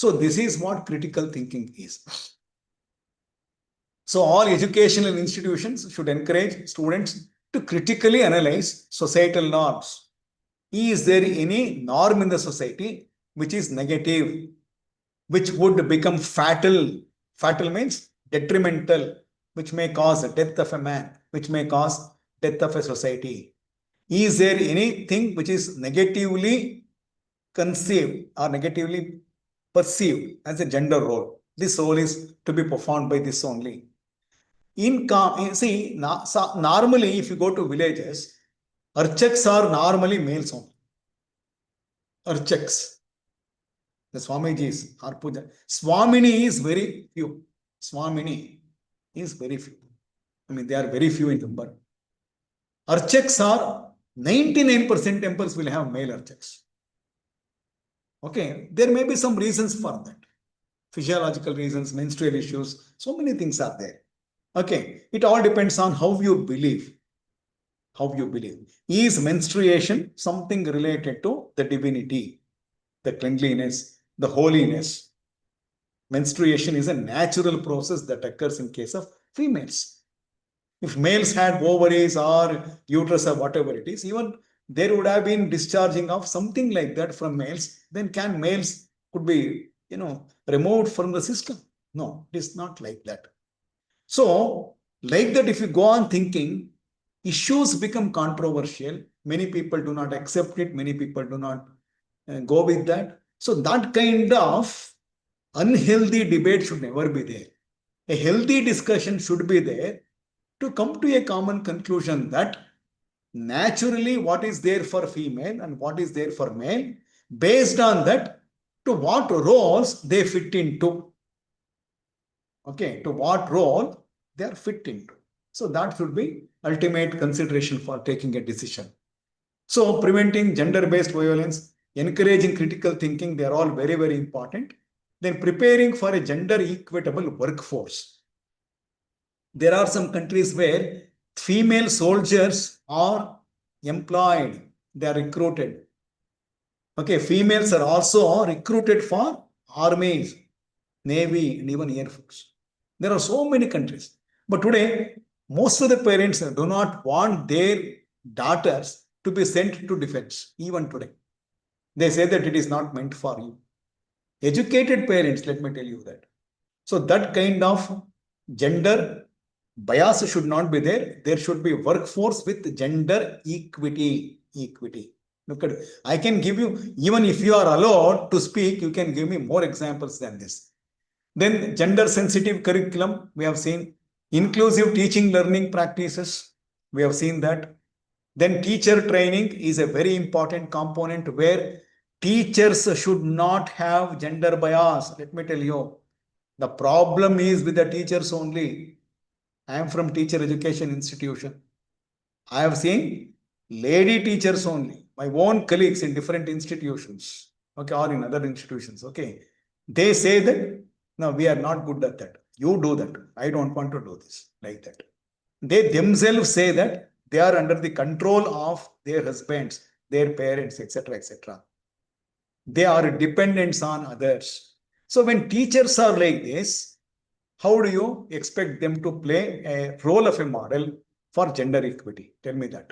So this is what critical thinking is. So all educational institutions should encourage students to critically analyze societal norms. Is there any norm in the society which is negative, which would become fatal. Fatal means detrimental, which may cause the death of a man, which may cause death of a society. Is there anything which is negatively conceived or negatively perceived as a gender role? This role is to be performed by this only. See, normally if you go to villages, archaks are normally males only. Archaks. The Swamijis are puja. Swamini is very few. Swamini is very few. I mean, they are very few in number. Archaks are 99% temples will have male archaks. Okay, there may be some reasons for that. Physiological reasons, menstrual issues, so many things are there. Okay, it all depends on how you believe. How you believe. Is menstruation something related to the divinity, the cleanliness, the holiness? Menstruation is a natural process that occurs in case of females. If males had ovaries or uterus or whatever it is, even there would have been discharging of something like that from males, then can males could be, removed from the system? No, it is not like that. So, like that, if you go on thinking, issues become controversial. Many people do not accept it. Many people do not go with that. So, that kind of unhealthy debate should never be there. A healthy discussion should be there to come to a common conclusion that naturally what is there for female and what is there for male, based on that, to what roles they fit into. Okay, to what role they are fit into. So that should be ultimate consideration for taking a decision. So preventing gender-based violence, encouraging critical thinking, they are all very, very important. Then preparing for a gender equitable workforce. There are some countries where female soldiers are employed, they are recruited. Okay, females are also recruited for armies, navy, and even air force. There are so many countries. But today, most of the parents do not want their daughters to be sent to defense, even today. They say that it is not meant for you. Educated parents, let me tell you that. So that kind of gender bias should not be there. There should be workforce with gender equity. Look at it. I can give you, even if you are allowed to speak, you can give me more examples than this. Then gender sensitive curriculum, we have seen. Inclusive teaching learning practices, we have seen that. Then teacher training is a very important component where teachers should not have gender bias. Let me tell you, the problem is with the teachers only. I am from teacher education institution. I have seen lady teachers only, my own colleagues in different institutions, okay, or in other institutions, okay. They say that, no, we are not good at that. You do that. I don't want to do this, like that. They themselves say that they are under the control of their husbands, their parents, etc., etc. They are dependents on others. So when teachers are like this, how do you expect them to play a role of a model for gender equity? Tell me that.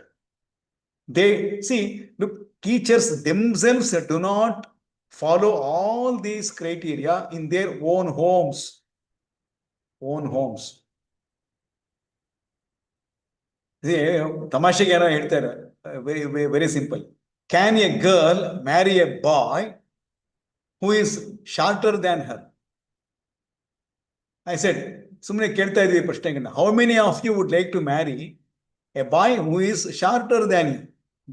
They see, look, teachers themselves do not follow all these criteria in their own homes. ತಮಾಷೆಗೆ ಏನೋ ಹೇಳ್ತಾರೆ, very simple. Can a girl marry a boy who is shorter than her? I said, ಸುಮ್ಮನೆ ಕೇಳ್ತಾ ಇದ್ವಿ ಪ್ರಶ್ನೆಗಳನ್ನ. How many of you would like to marry a boy who is shorter than you,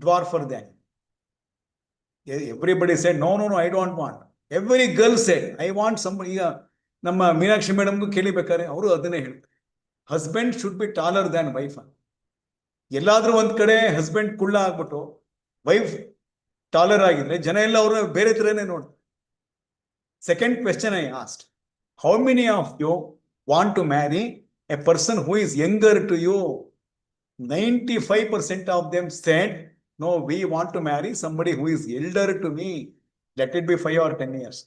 dwarfer than you? Everybody said, no, I don't want. Every girl said, I want somebody. ನಮ್ಮ ಮೀನಾಕ್ಷಿ ಮೇಡಮ್ಗೂ ಕೇಳಿಬೇಕಾರೆ ಅವರು ಅದನ್ನೇ ಹೇಳ್ತಾರೆ, husband should be taller than wife. ಎಲ್ಲಾದ್ರೂ ಒಂದ್ ಕಡೆ husband ಕುಳ್ಳ ಆಗ್ಬಿಟ್ಟು wife taller ಆಗಿದ್ರೆ ಜನ ಎಲ್ಲ ಅವರು ಬೇರೆ ತರನೇ ನೋಡ್ತಾರೆ. Second question I asked, how many of you want to marry a person who is younger to you? 95% of them said, no, we want to marry somebody who is elder to me. Let it be 5 or 10 years.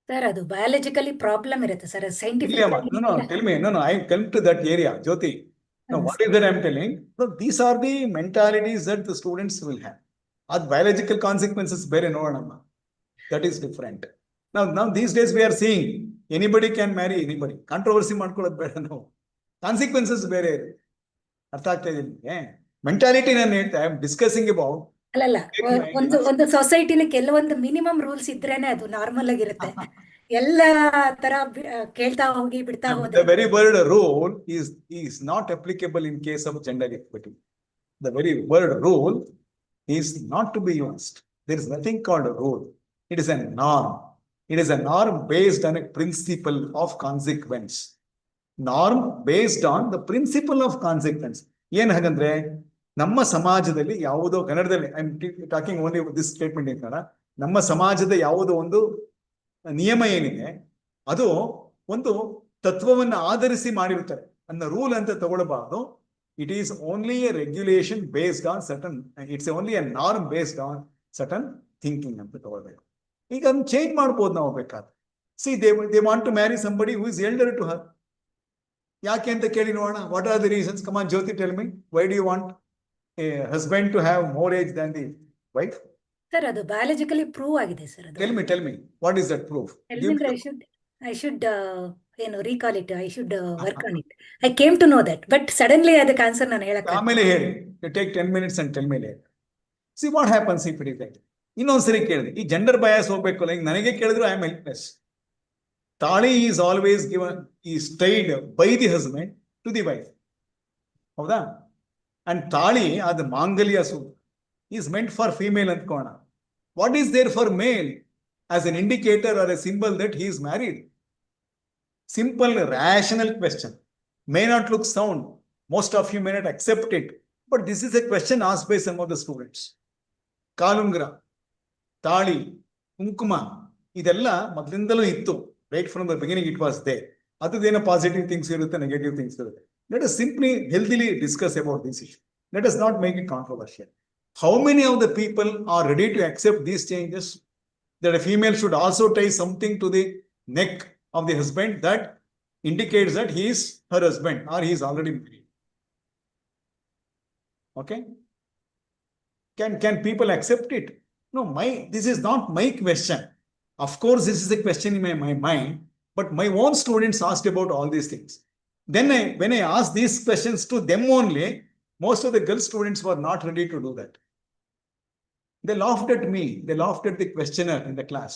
Sir ಅದು biologically problem ಇರುತ್ತೆ sir, scientific. No, tell me. No, I come to that area, Jyoti. Now, what is that I'm telling? So these are the mentalities that the students will have. Ad biological consequences ಬೇರೆ ನೋಡೋಣ. That is different. Now these days we are seeing anybody can marry anybody. Controversy ಮಾಡ್ಕೊಳ್ಳೋದು ಬೇಡ ನಾವು. Consequences ಬೇರೆ ಇದೆ. ಅರ್ಥ ಆಗ್ತಾ ಇದೆ ನಿಮಗೆ? ಮೆಂಟಾಲಿಟಿ ನಾನು ಹೇಳ್ತಾ ಐ ಆಮ್ ಡಿಸ್ಕಸಿಂಗ್ ಅಬೌಟ್. ಅಲ್ಲಲ್ಲ, ಒಂದು ಸೊಸೈಟಿಲಿ ಕೆಲವೊಂದು ಮಿನಿಮಮ್ ರೂಲ್ಸ್ ಇದ್ರೇನೆ ಅದು ನಾರ್ಮಲ್ ಆಗಿರುತ್ತೆ. ಎಲ್ಲ ತರ ಕೇಳ್ತಾ ಹೋಗಿ ಬಿಡ್ತಾ ಹೋದ್ರೆ. The very word rule is not applicable in case of gender equity. The very word rule is not to be used. There is nothing called a rule. It is a norm. It is a norm based on a principle of consequence. Norm based on the principle of consequence. ಏನ್ ಹಾಗಂದ್ರೆ ನಮ್ಮ ಸಮಾಜದಲ್ಲಿ ಯಾವುದೋ ಕನ್ನಡದಲ್ಲಿ I am talking only this statement in Kannada. ನಮ್ಮ ಸಮಾಜದ ಯಾವುದೋ ಒಂದು ನಿಯಮ ಏನಿದೆ ಅದು ಒಂದು ತತ್ವವನ್ನು ಆಧರಿಸಿ ಮಾಡಿರ್ತಾರೆ. ಅದನ್ನ ರೂಲ್ ಅಂತ ತಗೊಳ್ಬಾರ್ದು. It is only a regulation based on certain, it's only a norm based on certain thinking ಅಂತ ತಗೊಳ್ಬೇಕು. ಈಗ ಅದನ್ನ ಚೇಂಜ್ ಮಾಡ್ಬೋದು ನಾವು ಬೇಕಾದ್ರೆ. See, they want to marry somebody who is elder to her. ಯಾಕೆ ಅಂತ ಕೇಳಿ ನೋಡೋಣ. What are the reasons? Come on, Jyoti, tell me. Why do you want a husband to have more age than the wife? Sir, ಅದು biologically prove ಆಗಿದೆ sir. Tell me. What is that proof? I should recall it. I should work on it. I came to know that, but suddenly ಅದಕ್ಕೆ answer ನಾನು ಹೇಳಕ್ಕೆ. ಆಮೇಲೆ ಹೇಳಿ. You take 10 minutes and tell me later. See what happens if it is like. ಇನ್ನೊಂದ್ಸರಿ ಕೇಳಿದೆ, ಈ gender bias ಹೋಗ್ಬೇಕು ಅಲ್ಲ. ಈಗ ನನಗೆ ಕೇಳಿದ್ರು ಐ ಆಮ್ ಹೆಲ್ಪ್ಲೆಸ್. ತಾಳಿ is always given, is tied by the husband to the wife. ಹೌದಾ? And ತಾಳಿ ಅದು ಮಾಂಗಲ್ಯ ಸೂತ್ರ is meant for female ಅಂದ್ಕೋಣ. What is there for male as an indicator or a symbol that he is married? Simple rational question. May not look sound. Most of you may not accept it. But this is a question asked by some of the students. ಕಾಲುಂಗ್ರ, ತಾಳಿ, ಕುಂಕುಮ ಇದೆಲ್ಲ ಮೊದಲಿಂದಲೂ ಇತ್ತು. Right from the beginning it was there. ಅದೇನೋ positive things ಇರುತ್ತೆ, negative things ಇರುತ್ತೆ. Let us simply healthily discuss about this issue. Let us not make it controversial. How many of the people are ready to accept these changes? That a female should also tie something to the neck of the husband that indicates that he is her husband or he is already married. Okay? Can people accept it? No, this is not my question. Of course, this is a question in my mind, but my own students asked about all these things. Then when I asked these questions to them only, most of the girl students were not ready to do that. They laughed at me. They laughed at the questioner in the class.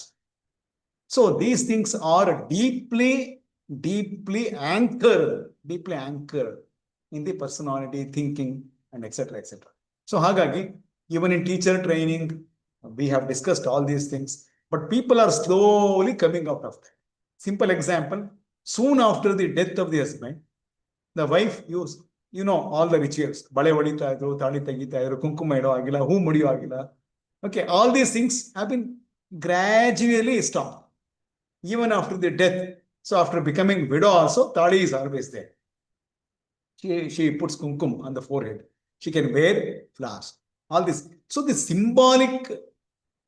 So these things are deeply anchored in the personality, thinking, and etc. etc. So hagagi, even in teacher training, we have discussed all these things, but people are slowly coming out of that. Simple example, soon after the death of the husband, the wife used, all the rituals. Bale vadita idru, tali tagita idru, kunkuma ido agila, hoo mudiyo agila. Okay, all these things have been gradually stopped. Even after the death. So after becoming widow also, tali is always there. She puts kumkum on the forehead. She can wear flowers. All this. So the symbolic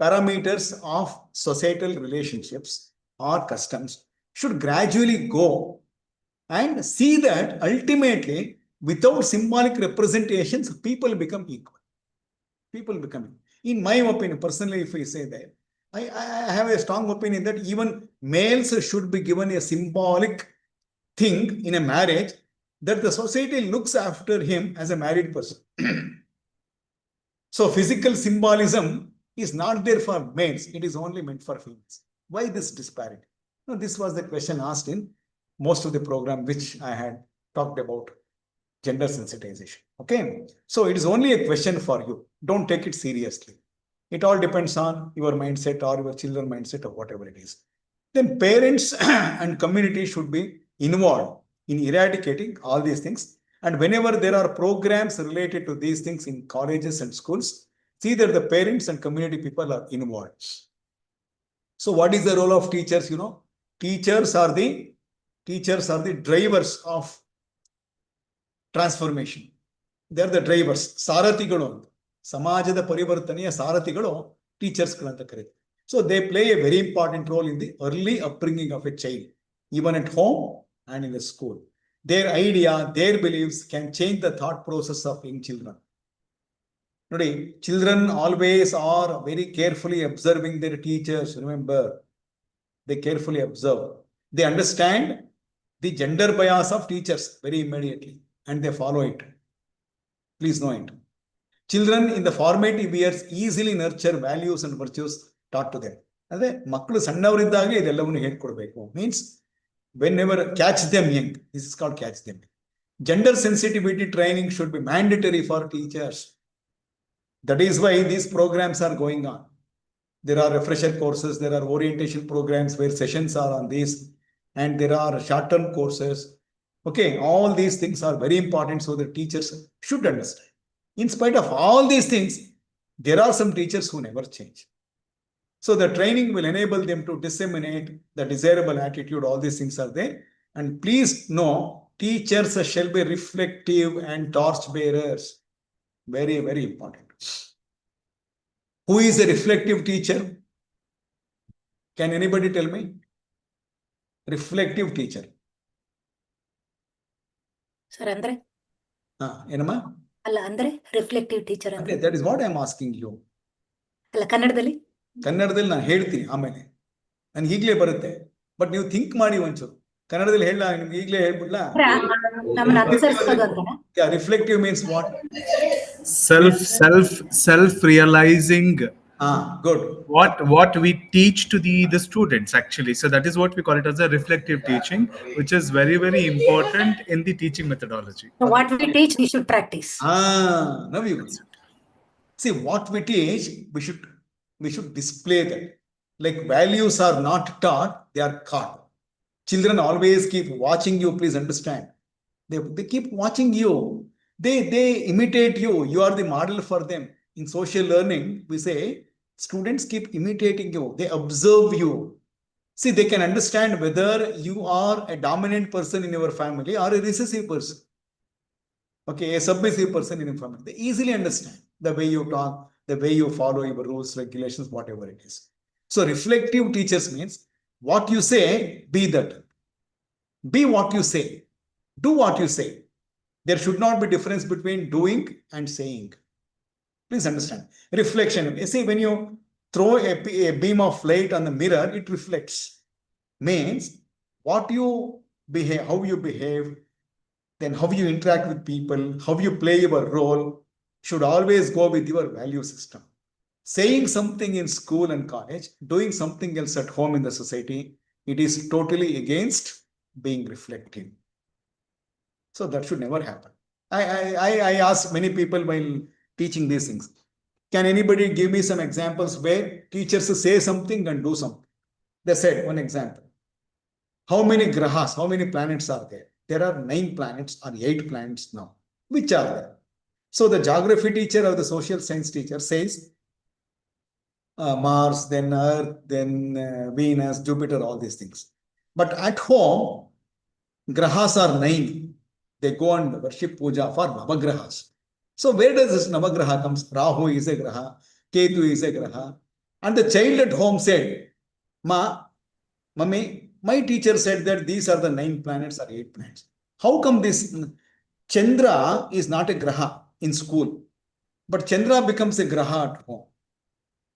parameters of societal relationships or customs should gradually go and see that ultimately, without symbolic representations, people become equal. In my opinion, personally, if we say that, I have a strong opinion that even males should be given a symbolic thing in a marriage that the society looks after him as a married person. So physical symbolism is not there for males. It is only meant for females. Why this disparity? No, this was the question asked in most of the program which I had talked about gender sensitization. Okay. So it is only a question for you. Don't take it seriously. It all depends on your mindset or your children's mindset or whatever it is. Then parents and community should be involved in eradicating all these things. And whenever there are programs related to these things in colleges and schools, see that the parents and community people are involved. So what is the role of teachers? Teachers are the drivers of transformation. They are the drivers. ಸಾರಥಿಗಳು ಅಂತ. ಸಮಾಜದ ಪರಿವರ್ತನೆಯ ಸಾರಥಿಗಳು ಟೀಚರ್ಸ್ಗಳು ಅಂತ ಕರೀತಾರೆ. So they play a very important role in the early upbringing of a child, even at home and in the school. Their idea, their beliefs can change the thought process of young children. Children always are very carefully observing their teachers. Remember, they carefully observe. They understand the gender bias of teachers very immediately and they follow it. Please know it. Children in the formative years easily nurture values and virtues taught to them. ಅದೇ ಮಕ್ಕಳು ಸಣ್ಣವರಿದ್ದಾಗ ಇದೆಲ್ಲವನ್ನು ಹೇಳ್ಕೊಡ್ಬೇಕು. Means whenever catch them young. This is called catch them. Gender sensitivity training should be mandatory for teachers. That is why these programs are going on. There are refresher courses, there are orientation programs where sessions are on this, and there are short-term courses. Okay, all these things are very important so that teachers should understand. In spite of all these things, there are some teachers who never change. So the training will enable them to disseminate the desirable attitude. All these things are there. And please know, teachers shall be reflective and torch bearers. Very, very important. Who is a reflective teacher? Can anybody tell me? Reflective teacher. Sir, andre? Enama? Alla, andre? Reflective teacher andre? That is what I am asking you. Alla, kannadadalli? ಕನ್ನಡದಲ್ಲಿ ನಾನು ಹೇಳ್ತೀನಿ ಆಮೇಲೆ ನನಗೆ ಈಗಲೇ ಬರುತ್ತೆ but ನೀವು think ಮಾಡಿ ಒಂಚೂರು ಕನ್ನಡದಲ್ಲಿ ಹೇಳ ನಿಮ್ಗೆ ಈಗಲೇ ಹೇಳ್ಬಿಡ್ಲಾ reflective means what self realizing good what we teach to the students actually, so that is what we call it as a reflective teaching, which is very, very important in the teaching methodology. So what we teach we should practice. Now you see what we teach we should display that. Like values are not taught, they are caught. Children always keep watching you, please understand. They keep watching you. They imitate you. You are the model for them. In social learning, we say students keep imitating you. They observe you. See, they can understand whether you are a dominant person in your family or a recessive person. Okay, a submissive person in your family. They easily understand the way you talk, the way you follow your rules, regulations, whatever it is. So reflective teachers means what you say, be that. Be what you say. Do what you say. There should not be difference between doing and saying. Please understand. Reflection. You see, when you throw a beam of light on the mirror, it reflects. Means what you behave, how you behave, then how you interact with people, how you play your role, should always go with your value system. Saying something in school and college, doing something else at home in the society, it is totally against being reflective. So that should never happen. I ask many people while teaching these things, can anybody give me some examples where teachers say something and do something? They said, one example. How many grahas, how many planets are there? There are 9 planets or 8 planets now. Which are there? So the geography teacher or the social science teacher says Mars, then Earth, then Venus, Jupiter, all these things. But at home, grahas are 9. They go and worship puja for Navagrahas. So where does this Navagraha comes? Rahu is a graha, Ketu is a graha. And the child at home said, Mummy, my teacher said that these are the 9 planets or 8 planets. How come this Chandra is not a graha in school, but Chandra becomes a graha at home?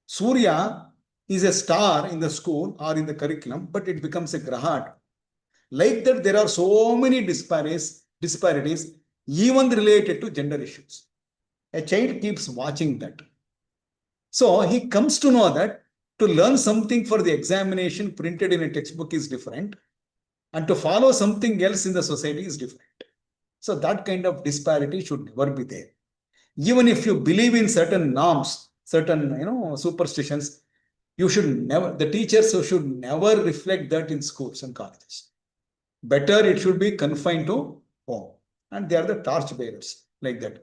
Surya is a star in the school or in the curriculum, but it becomes a graha. Like that, there are so many disparities even related to gender issues. A child keeps watching that. So he comes to know that to learn something for the examination printed in a textbook is different, and to follow something else in the society is different. So that kind of disparity should never be there. Even if you believe in certain norms, certain superstitions, you should never, the teachers should never reflect that in schools and colleges. Better it should be confined to home, and they are the torch bearers like that.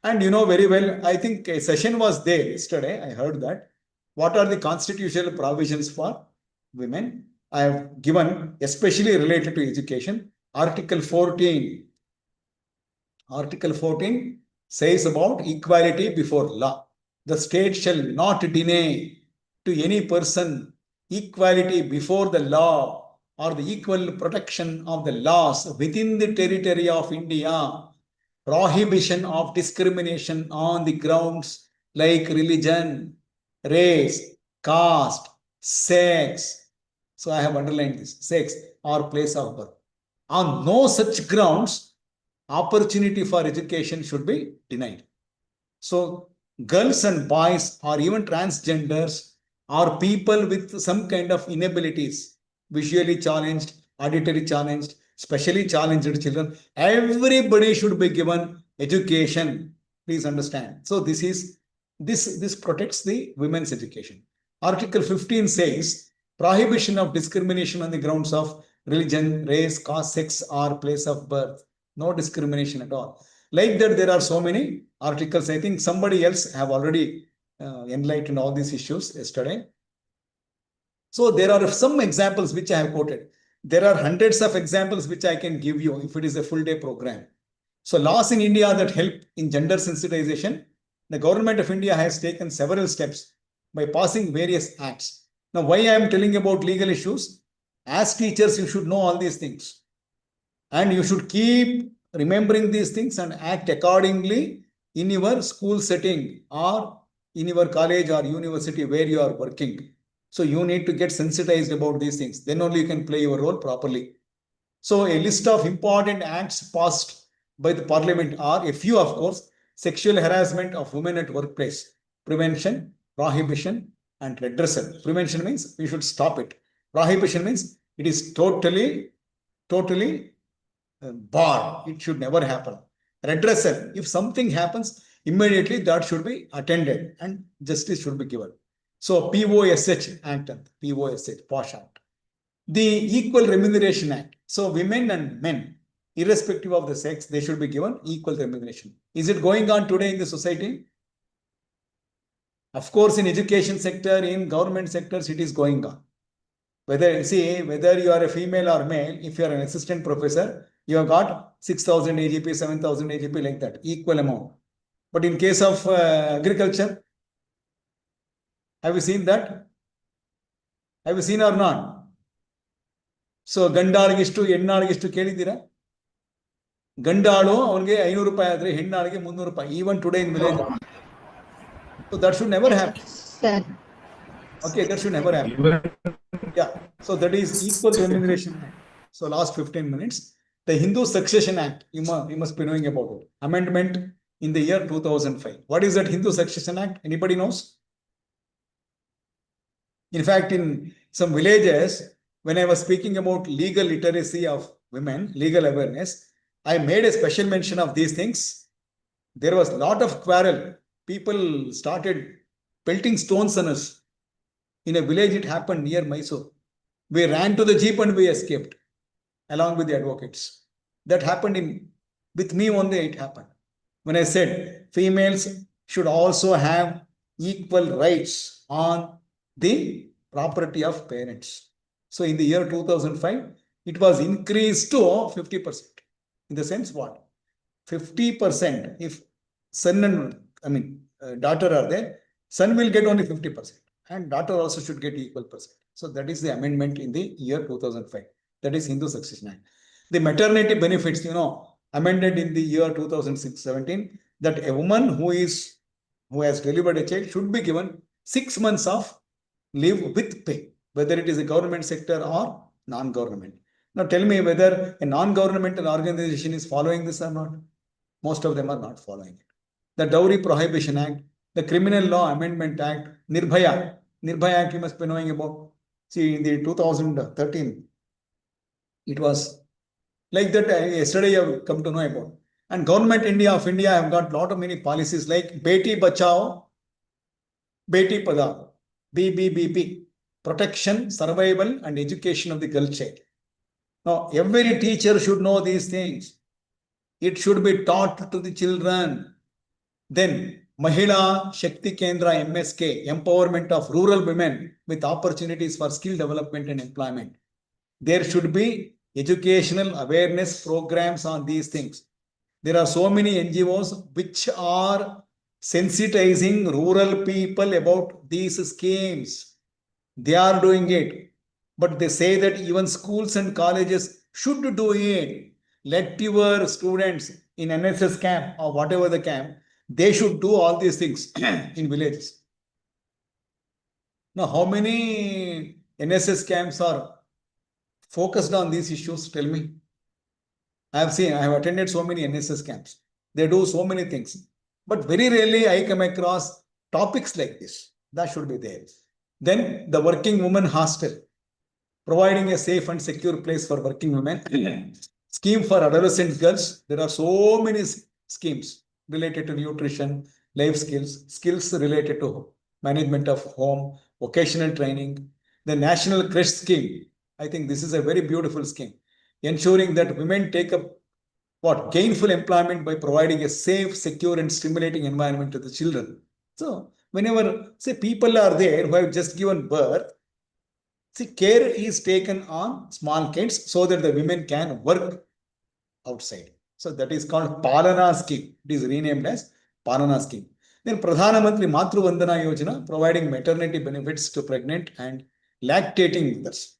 And you know very well, I think a session was there yesterday. I heard that. What are the constitutional provisions for women? I have given, especially related to education, Article 14. Article 14 says about equality before law. The state shall not deny to any person equality before the law or the equal protection of the laws within the territory of India. Prohibition of discrimination on the grounds like religion, race, caste, sex. So I have underlined this, sex or place of birth. On no such grounds, opportunity for education should be denied. So girls and boys or even transgenders or people with some kind of inabilities, visually challenged, auditory challenged, specially challenged children, everybody should be given education. Please understand. So this protects the women's education. Article 15 says prohibition of discrimination on the grounds of religion, race, caste, sex, or place of birth. No discrimination at all. Like that, there are so many articles. I think somebody else have already enlightened all these issues yesterday. So there are some examples which I have quoted. There are hundreds of examples which I can give you if it is a full day program. So laws in India that help in gender sensitization, the government of India has taken several steps by passing various acts. Now, why I am telling about legal issues? As teachers, you should know all these things. And you should keep remembering these things and act accordingly in your school setting or in your college or university where you are working. So you need to get sensitized about these things. Then only you can play your role properly. So a list of important acts passed by the parliament are a few, of course: sexual harassment of women at workplace, prevention, prohibition, and redressal. Prevention means we should stop it. Prohibition means it is totally barred. It should never happen. Redressal, if something happens, immediately that should be attended and justice should be given. So POSH Act, POSH Act. The Equal Remuneration Act. So women and men, irrespective of the sex, they should be given equal remuneration. Is it going on today in the society? Of course, in education sector, in government sectors, it is going on. Whether you are a female or male, if you are an assistant professor, you have got 6,000 AGP, 7,000 AGP, like that, equal amount. But in case of agriculture, have you seen that? Have you seen or not? So ಗಂಡಾಳಿಗಿಷ್ಟು ಹೆಣ್ಣಾಳಿಗಿಷ್ಟು ಕೇಳಿದ್ದೀರಾ? ಗಂಡಾಳು ಅವನಿಗೆ 500 ರೂಪಾಯಿ ಆದ್ರೆ ಹೆಣ್ಣಾಳಿಗೆ 300 ರೂಪಾಯಿ, even today in village. So that should never happen. Okay, that should never happen. Yeah, so that is Equal Remuneration Act. So last 15 minutes, the Hindu Succession Act, you must be knowing about it. Amendment in the year 2005. What is that Hindu Succession Act? Anybody knows? In fact, in some villages, when I was speaking about legal literacy of women, legal awareness, I made a special mention of these things. There was a lot of quarrel. People started pelting stones on us. In a village, it happened near Mysore. We ran to the jeep and we escaped along with the advocates. That happened with me only, it happened. When I said females should also have equal rights on the property of parents. So in the year 2005, it was increased to 50%. In the sense what? 50%. If son and daughter are there, son will get only 50%. And daughter also should get equal percent. So that is the amendment in the year 2005. That is Hindu Succession Act. The maternity benefits, amended in the year 2016-17, that a woman who has delivered a child should be given 6 months of leave with pay, whether it is a government sector or non-government. Now tell me whether a non-governmental organization is following this or not. Most of them are not following it. The Dowry Prohibition Act, the Criminal Law Amendment Act, Nirbhaya Act, you must be knowing about. See, in the 2013, it was like that. Yesterday, you have come to know about. And Government of India have got lot of many policies like Beti Bachao, Beti Padhao, BBBP, protection, survival, and education of the girl child. Now, every teacher should know these things. It should be taught to the children. Then, Mahila Shakti Kendra MSK, empowerment of rural women with opportunities for skill development and employment. There should be educational awareness programs on these things. There are so many NGOs which are sensitizing rural people about these schemes. They are doing it. But they say that even schools and colleges should do it. Let your students in NSS camp or whatever the camp, They should do all these things in villages. Now, how many NSS camps are focused on these issues? Tell me. I have attended so many NSS camps. They do so many things. But very rarely I come across topics like this. That should be there. Then the working woman hostel, providing a safe and secure place for working women. Scheme for adolescent girls. There are so many schemes related to nutrition, life skills, skills related to management of home, vocational training. The National Crush Scheme. I think this is a very beautiful scheme, ensuring that women take up gainful employment by providing a safe, secure, and stimulating environment to the children. So, whenever, say, people are there who have just given birth, see, care is taken on small kids so that the women can work outside. So, that is called Palana Scheme. It is renamed as Palana Scheme. Then Pradhana Mantri Matru Vandana Yojana, providing maternity benefits to pregnant and lactating mothers.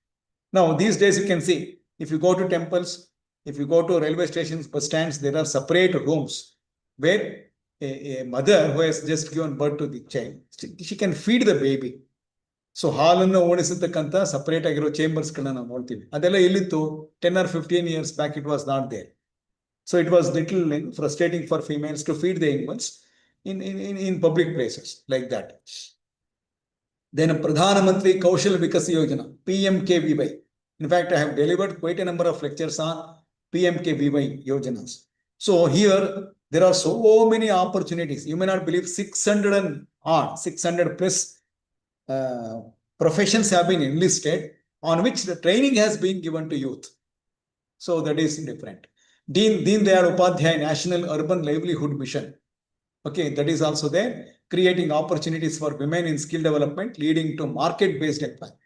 Now, these days you can see, if you go to temples, if you go to railway stations, bus stands, there are separate rooms where a mother who has just given birth to the child, she can feed the baby. So, ಹಾಲನ್ನು ಓಡಿಸತಕ್ಕಂತ separate ಆಗಿರೋ chambers ಗಳನ್ನ ನಾವು ನೋಡ್ತೀವಿ. ಅದೆಲ್ಲ ಎಲ್ಲಿತ್ತು 10 or 15 years back, it was not there. So, it was little frustrating for females to feed the infants in public places like that. Then Pradhana Mantri Kaushal Vikas Yojana, PMKVY. In fact, I have delivered quite a number of lectures on PMKVY Yojanas. So here, there are so many opportunities. You may not believe 600 plus professions have been enlisted on which the training has been given to youth. So that is different. Deen Dayal Upadhyay National Urban Livelihood Mission. Okay, that is also there, creating opportunities for women in skill development, leading to market-based employment.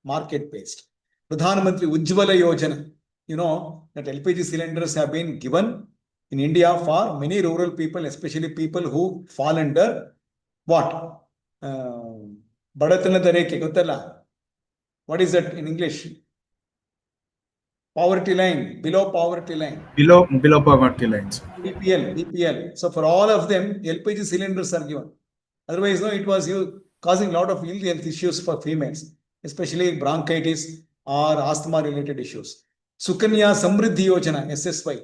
Market-based. Pradhan Mantri Ujjwala Yojana. You know that LPG cylinders have been given in India for many rural people, especially people who fall under what? Badatana Reke Gotala. What is that in English? Poverty line, below poverty line. Below poverty lines. BPL. So for all of them, LPG cylinders are given. Otherwise, no, it was causing a lot of ill health issues for females, especially bronchitis or asthma related issues. Sukanya Samriddhi Yojana, SSY.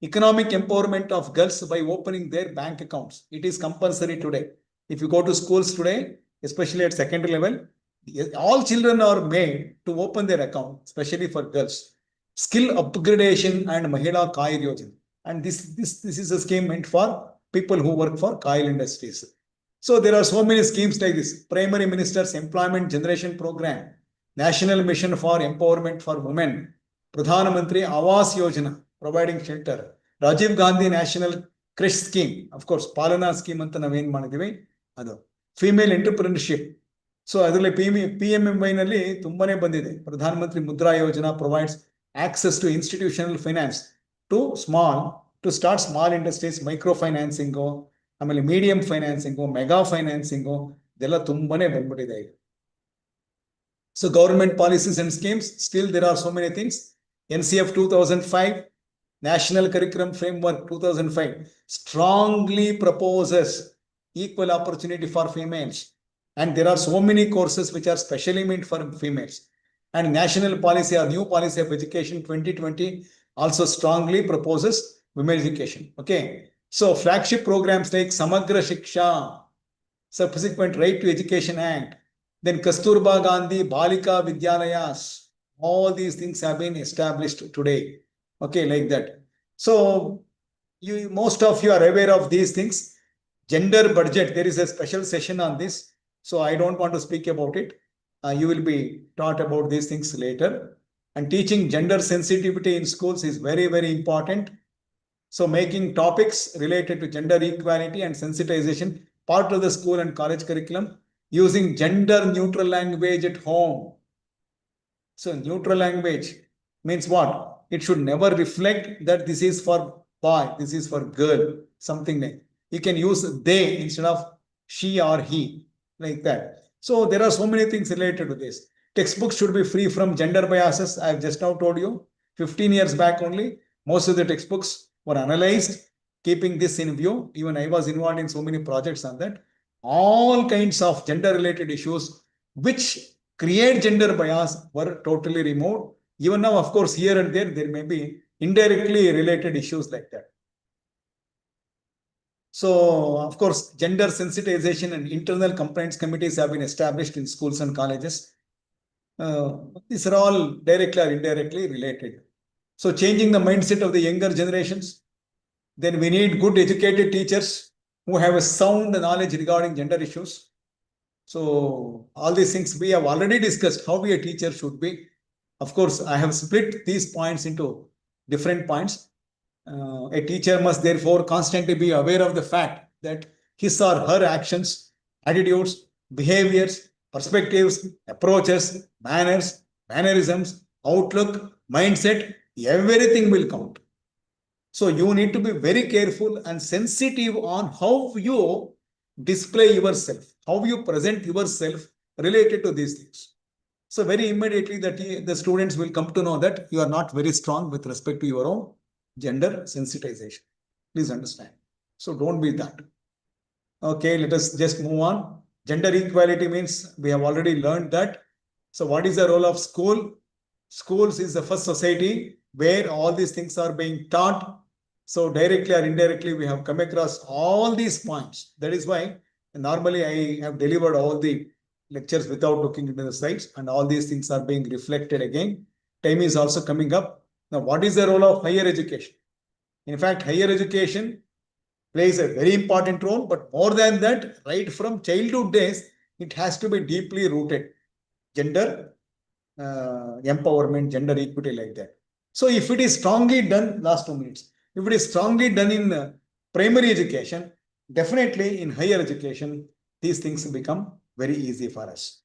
Economic empowerment of girls by opening their bank accounts. It is compulsory today. If you go to schools today, especially at secondary level, all children are made to open their account, especially for girls. Skill upgradation and Mahila Kair Yojana. And this is a scheme meant for people who work for coil industries. So there are so many schemes like this. Primary Minister's Employment Generation Program, National Mission for Empowerment for Women, Pradhana Mantri Awas Yojana, providing shelter, Rajiv Gandhi National Crush Scheme, of course, Palana Scheme anta naven ಮಾಡಿದಿವಿ ಅದು. Female Entrepreneurship. So ಅದರಲ್ಲಿ PMMY ನಲ್ಲಿ ತುಂಬಾನೇ ಬಂದಿದೆ. Pradhan Mantri Mudra Yojana provides access to institutional finance to start small industries, microfinancing, medium financing, mega financing, ಇದೆಲ್ಲ ತುಂಬಾನೇ ಬಂದ್ಬಿಟ್ಟಿದೆ ಈಗ. So government policies and schemes, still there are so many things. NCF 2005, National Curriculum Framework 2005 strongly proposes equal opportunity for females. And there are so many courses which are specially meant for females. And National Policy or New Policy of Education 2020 also strongly proposes women education. Okay. So flagship programs like Samagra Shiksha, subsequent Right to Education Act, then Kasturba Gandhi, Balika Vidyalayas, all these things have been established today. Okay, like that. So most of you are aware of these things. Gender budget, there is a special session on this. So I don't want to speak about it. You will be taught about these things later. And teaching gender sensitivity in schools is very, very important. So making topics related to gender equality and sensitization part of the school and college curriculum, using gender neutral language at home. So neutral language means what? It should never reflect that this is for boy, this is for girl, something like. You can use they instead of she or he, like that. So there are so many things related to this. Textbooks should be free from gender biases. I have just now told you, 15 years back only, most of the textbooks were analyzed keeping this in view, even I was involved in so many projects on that, all kinds of gender related issues which create gender bias were totally removed. Even now, of course, here and there may be indirectly related issues like that. So, of course, gender sensitization and internal complaints committees have been established in schools and colleges. These are all directly or indirectly related. So, changing the mindset of the younger generations. Then we need good educated teachers who have a sound knowledge regarding gender issues. So, all these things we have already discussed how a teacher should be. Of course, I have split these points into different points. A teacher must therefore constantly be aware of the fact that his or her actions, attitudes, behaviors, perspectives, approaches, manners, mannerisms, outlook, mindset, everything will count. So you need to be very careful and sensitive on how you display yourself, how you present yourself related to these things. So very immediately that the students will come to know that you are not very strong with respect to your own gender sensitization. Please understand. So don't be that. Okay, let us just move on. Gender equality means we have already learned that. So what is the role of school? Schools is the first society where all these things are being taught. So directly or indirectly, we have come across all these points. That is why normally I have delivered all the lectures without looking into the slides, and all these things are being reflected again. Time is also coming up. Now, what is the role of higher education? In fact, higher education plays a very important role, but more than that, right from childhood days, it has to be deeply rooted. Gender empowerment, gender equity, like that. So if it is strongly done, last 2 minutes, if it is strongly done in primary education, definitely in higher education, these things become very easy for us.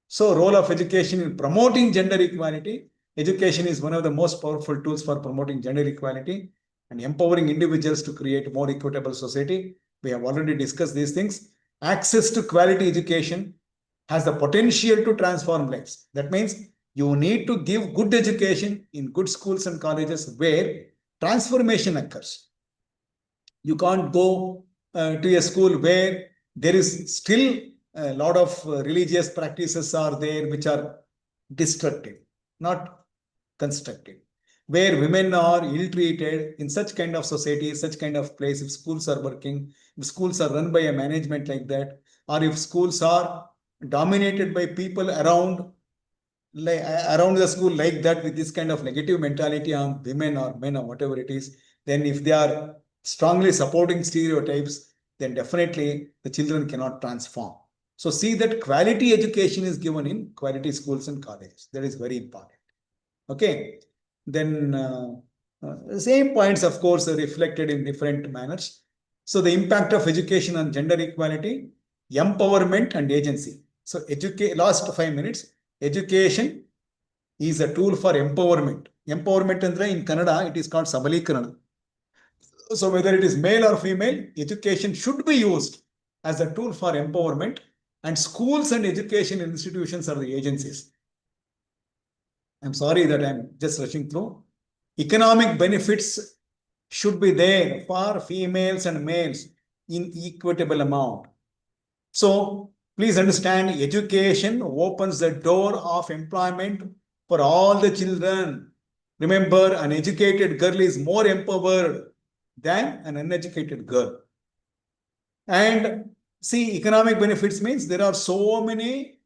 So role of education in promoting gender equality. Education is one of the most powerful tools for promoting gender equality and empowering individuals to create a more equitable society. We have already discussed these things. Access to quality education has the potential to transform lives. That means you need to give good education in good schools and colleges where transformation occurs. You can't go to a school where there is still a lot of religious practices are there which are destructive, not constructive. Where women are ill-treated in such kind of society, such kind of place, if schools are working, if schools are run by a management like that, or if schools are dominated by people around the school like that with this kind of negative mentality on women or men or whatever it is, then if they are strongly supporting stereotypes, then definitely the children cannot transform. So see that quality education is given in quality schools and colleges. That is very important. Okay. Then the same points, of course, are reflected in different manners. So the impact of education on gender equality, empowerment and agency. So last 5 minutes, education is a tool for empowerment. Empowerment in Kannada, it is called Sabalikaran. So whether it is male or female, education should be used as a tool for empowerment, and schools and education institutions are the agencies. I'm sorry that I'm just rushing through. Economic benefits should be there for females and males in equitable amount. So please understand, education opens the door of employment for all the children. Remember, an educated girl is more empowered than an uneducated girl. And see, economic benefits means there are so many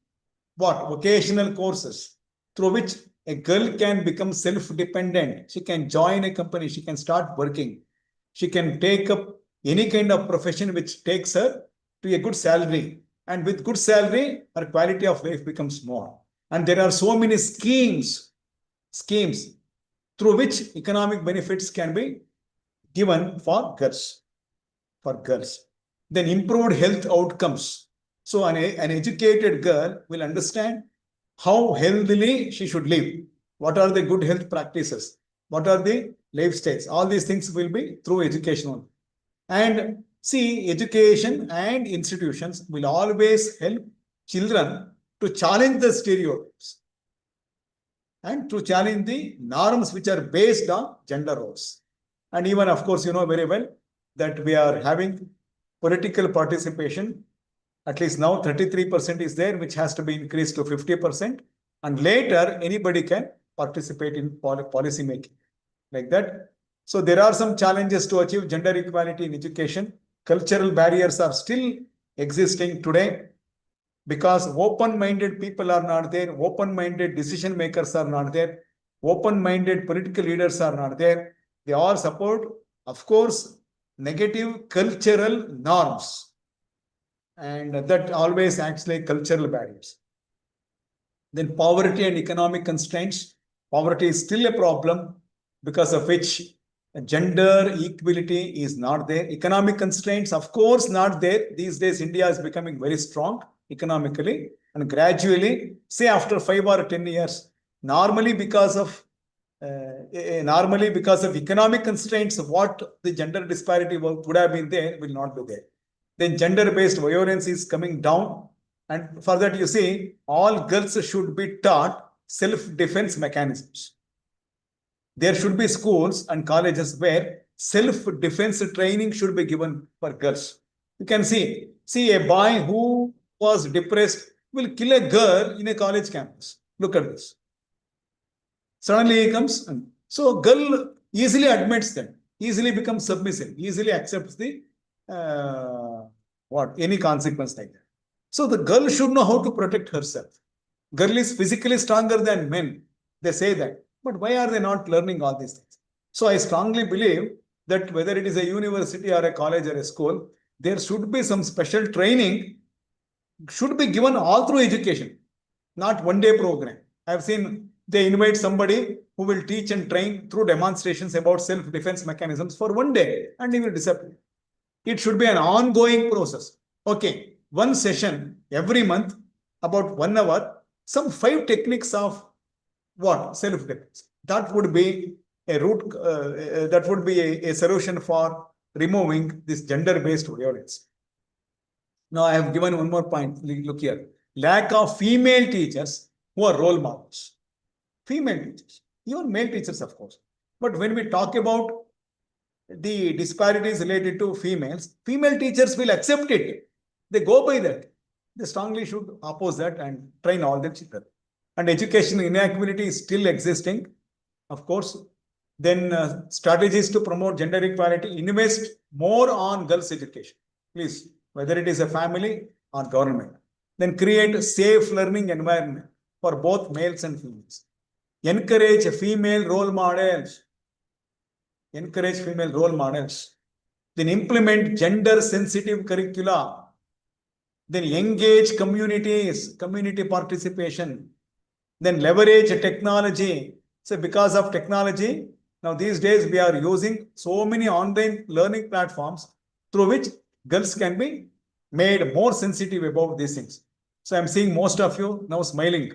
vocational courses through which a girl can become self-dependent. She can join a company. She can start working. She can take up any kind of profession which takes her to a good salary. And with good salary, her quality of life becomes more. And there are so many schemes through which economic benefits can be given for girls. Then improved health outcomes. So an educated girl will understand how healthily she should live. What are the good health practices? What are the lifestyles? All these things will be through education. And see, education and institutions will always help children to challenge the stereotypes and to challenge the norms which are based on gender roles. And even, of course, you know very well, that we are having political participation. At least now 33% is there, which has to be increased to 50%. And later, anybody can participate in policy making like that. So there are some challenges to achieve gender equality in education. Cultural barriers are still existing today because open-minded people are not there, open-minded decision makers are not there, open-minded political leaders are not there. They all support, of course, negative cultural norms. And that always acts like cultural barriers. Then poverty and economic constraints. Poverty is still a problem because of which gender equality is not there. Economic constraints, of course, not there. These days, India is becoming very strong economically, and gradually, say after 5 or 10 years, normally because of economic constraints, what the gender disparity would have been there will not be there. Then gender-based violence is coming down, and for that you see, all girls should be taught self-defense mechanisms. There should be schools and colleges where self-defense training should be given for girls. You can see a boy who was depressed will kill a girl in a college campus. Look at this. Suddenly he comes, and so girl easily admits that, easily becomes submissive, easily accepts the any consequence like that. So the girl should know how to protect herself. Girl is physically stronger than men. They say that. But why are they not learning all these things? So I strongly believe that whether it is a university or a college or a school, there should be some special training should be given all through education, not one-day program. I have seen they invite somebody who will teach and train through demonstrations about self-defense mechanisms for one day and he will disappear. It should be an ongoing process. Okay, one session every month, about 1 hour, some 5 techniques of what? Self-defense. That would be a root, that would be a solution for removing this gender-based violence. Now I have given one more point. Look here. Lack of female teachers who are role models. Female teachers, even male teachers, of course. But when we talk about the disparities related to females, female teachers will accept it. They go by that. They strongly should oppose that and train all their children. And education inequality is still existing, of course. Then strategies to promote gender equality, invest more on girls' education, please, whether it is a family or government. Then create a safe learning environment for both males and females. Encourage female role models. Encourage female role models. Then implement gender-sensitive curricula. Then engage communities, community participation. Then leverage technology. So because of technology, now these days we are using so many online learning platforms through which girls can be made more sensitive about these things. So I'm seeing most of you now smiling.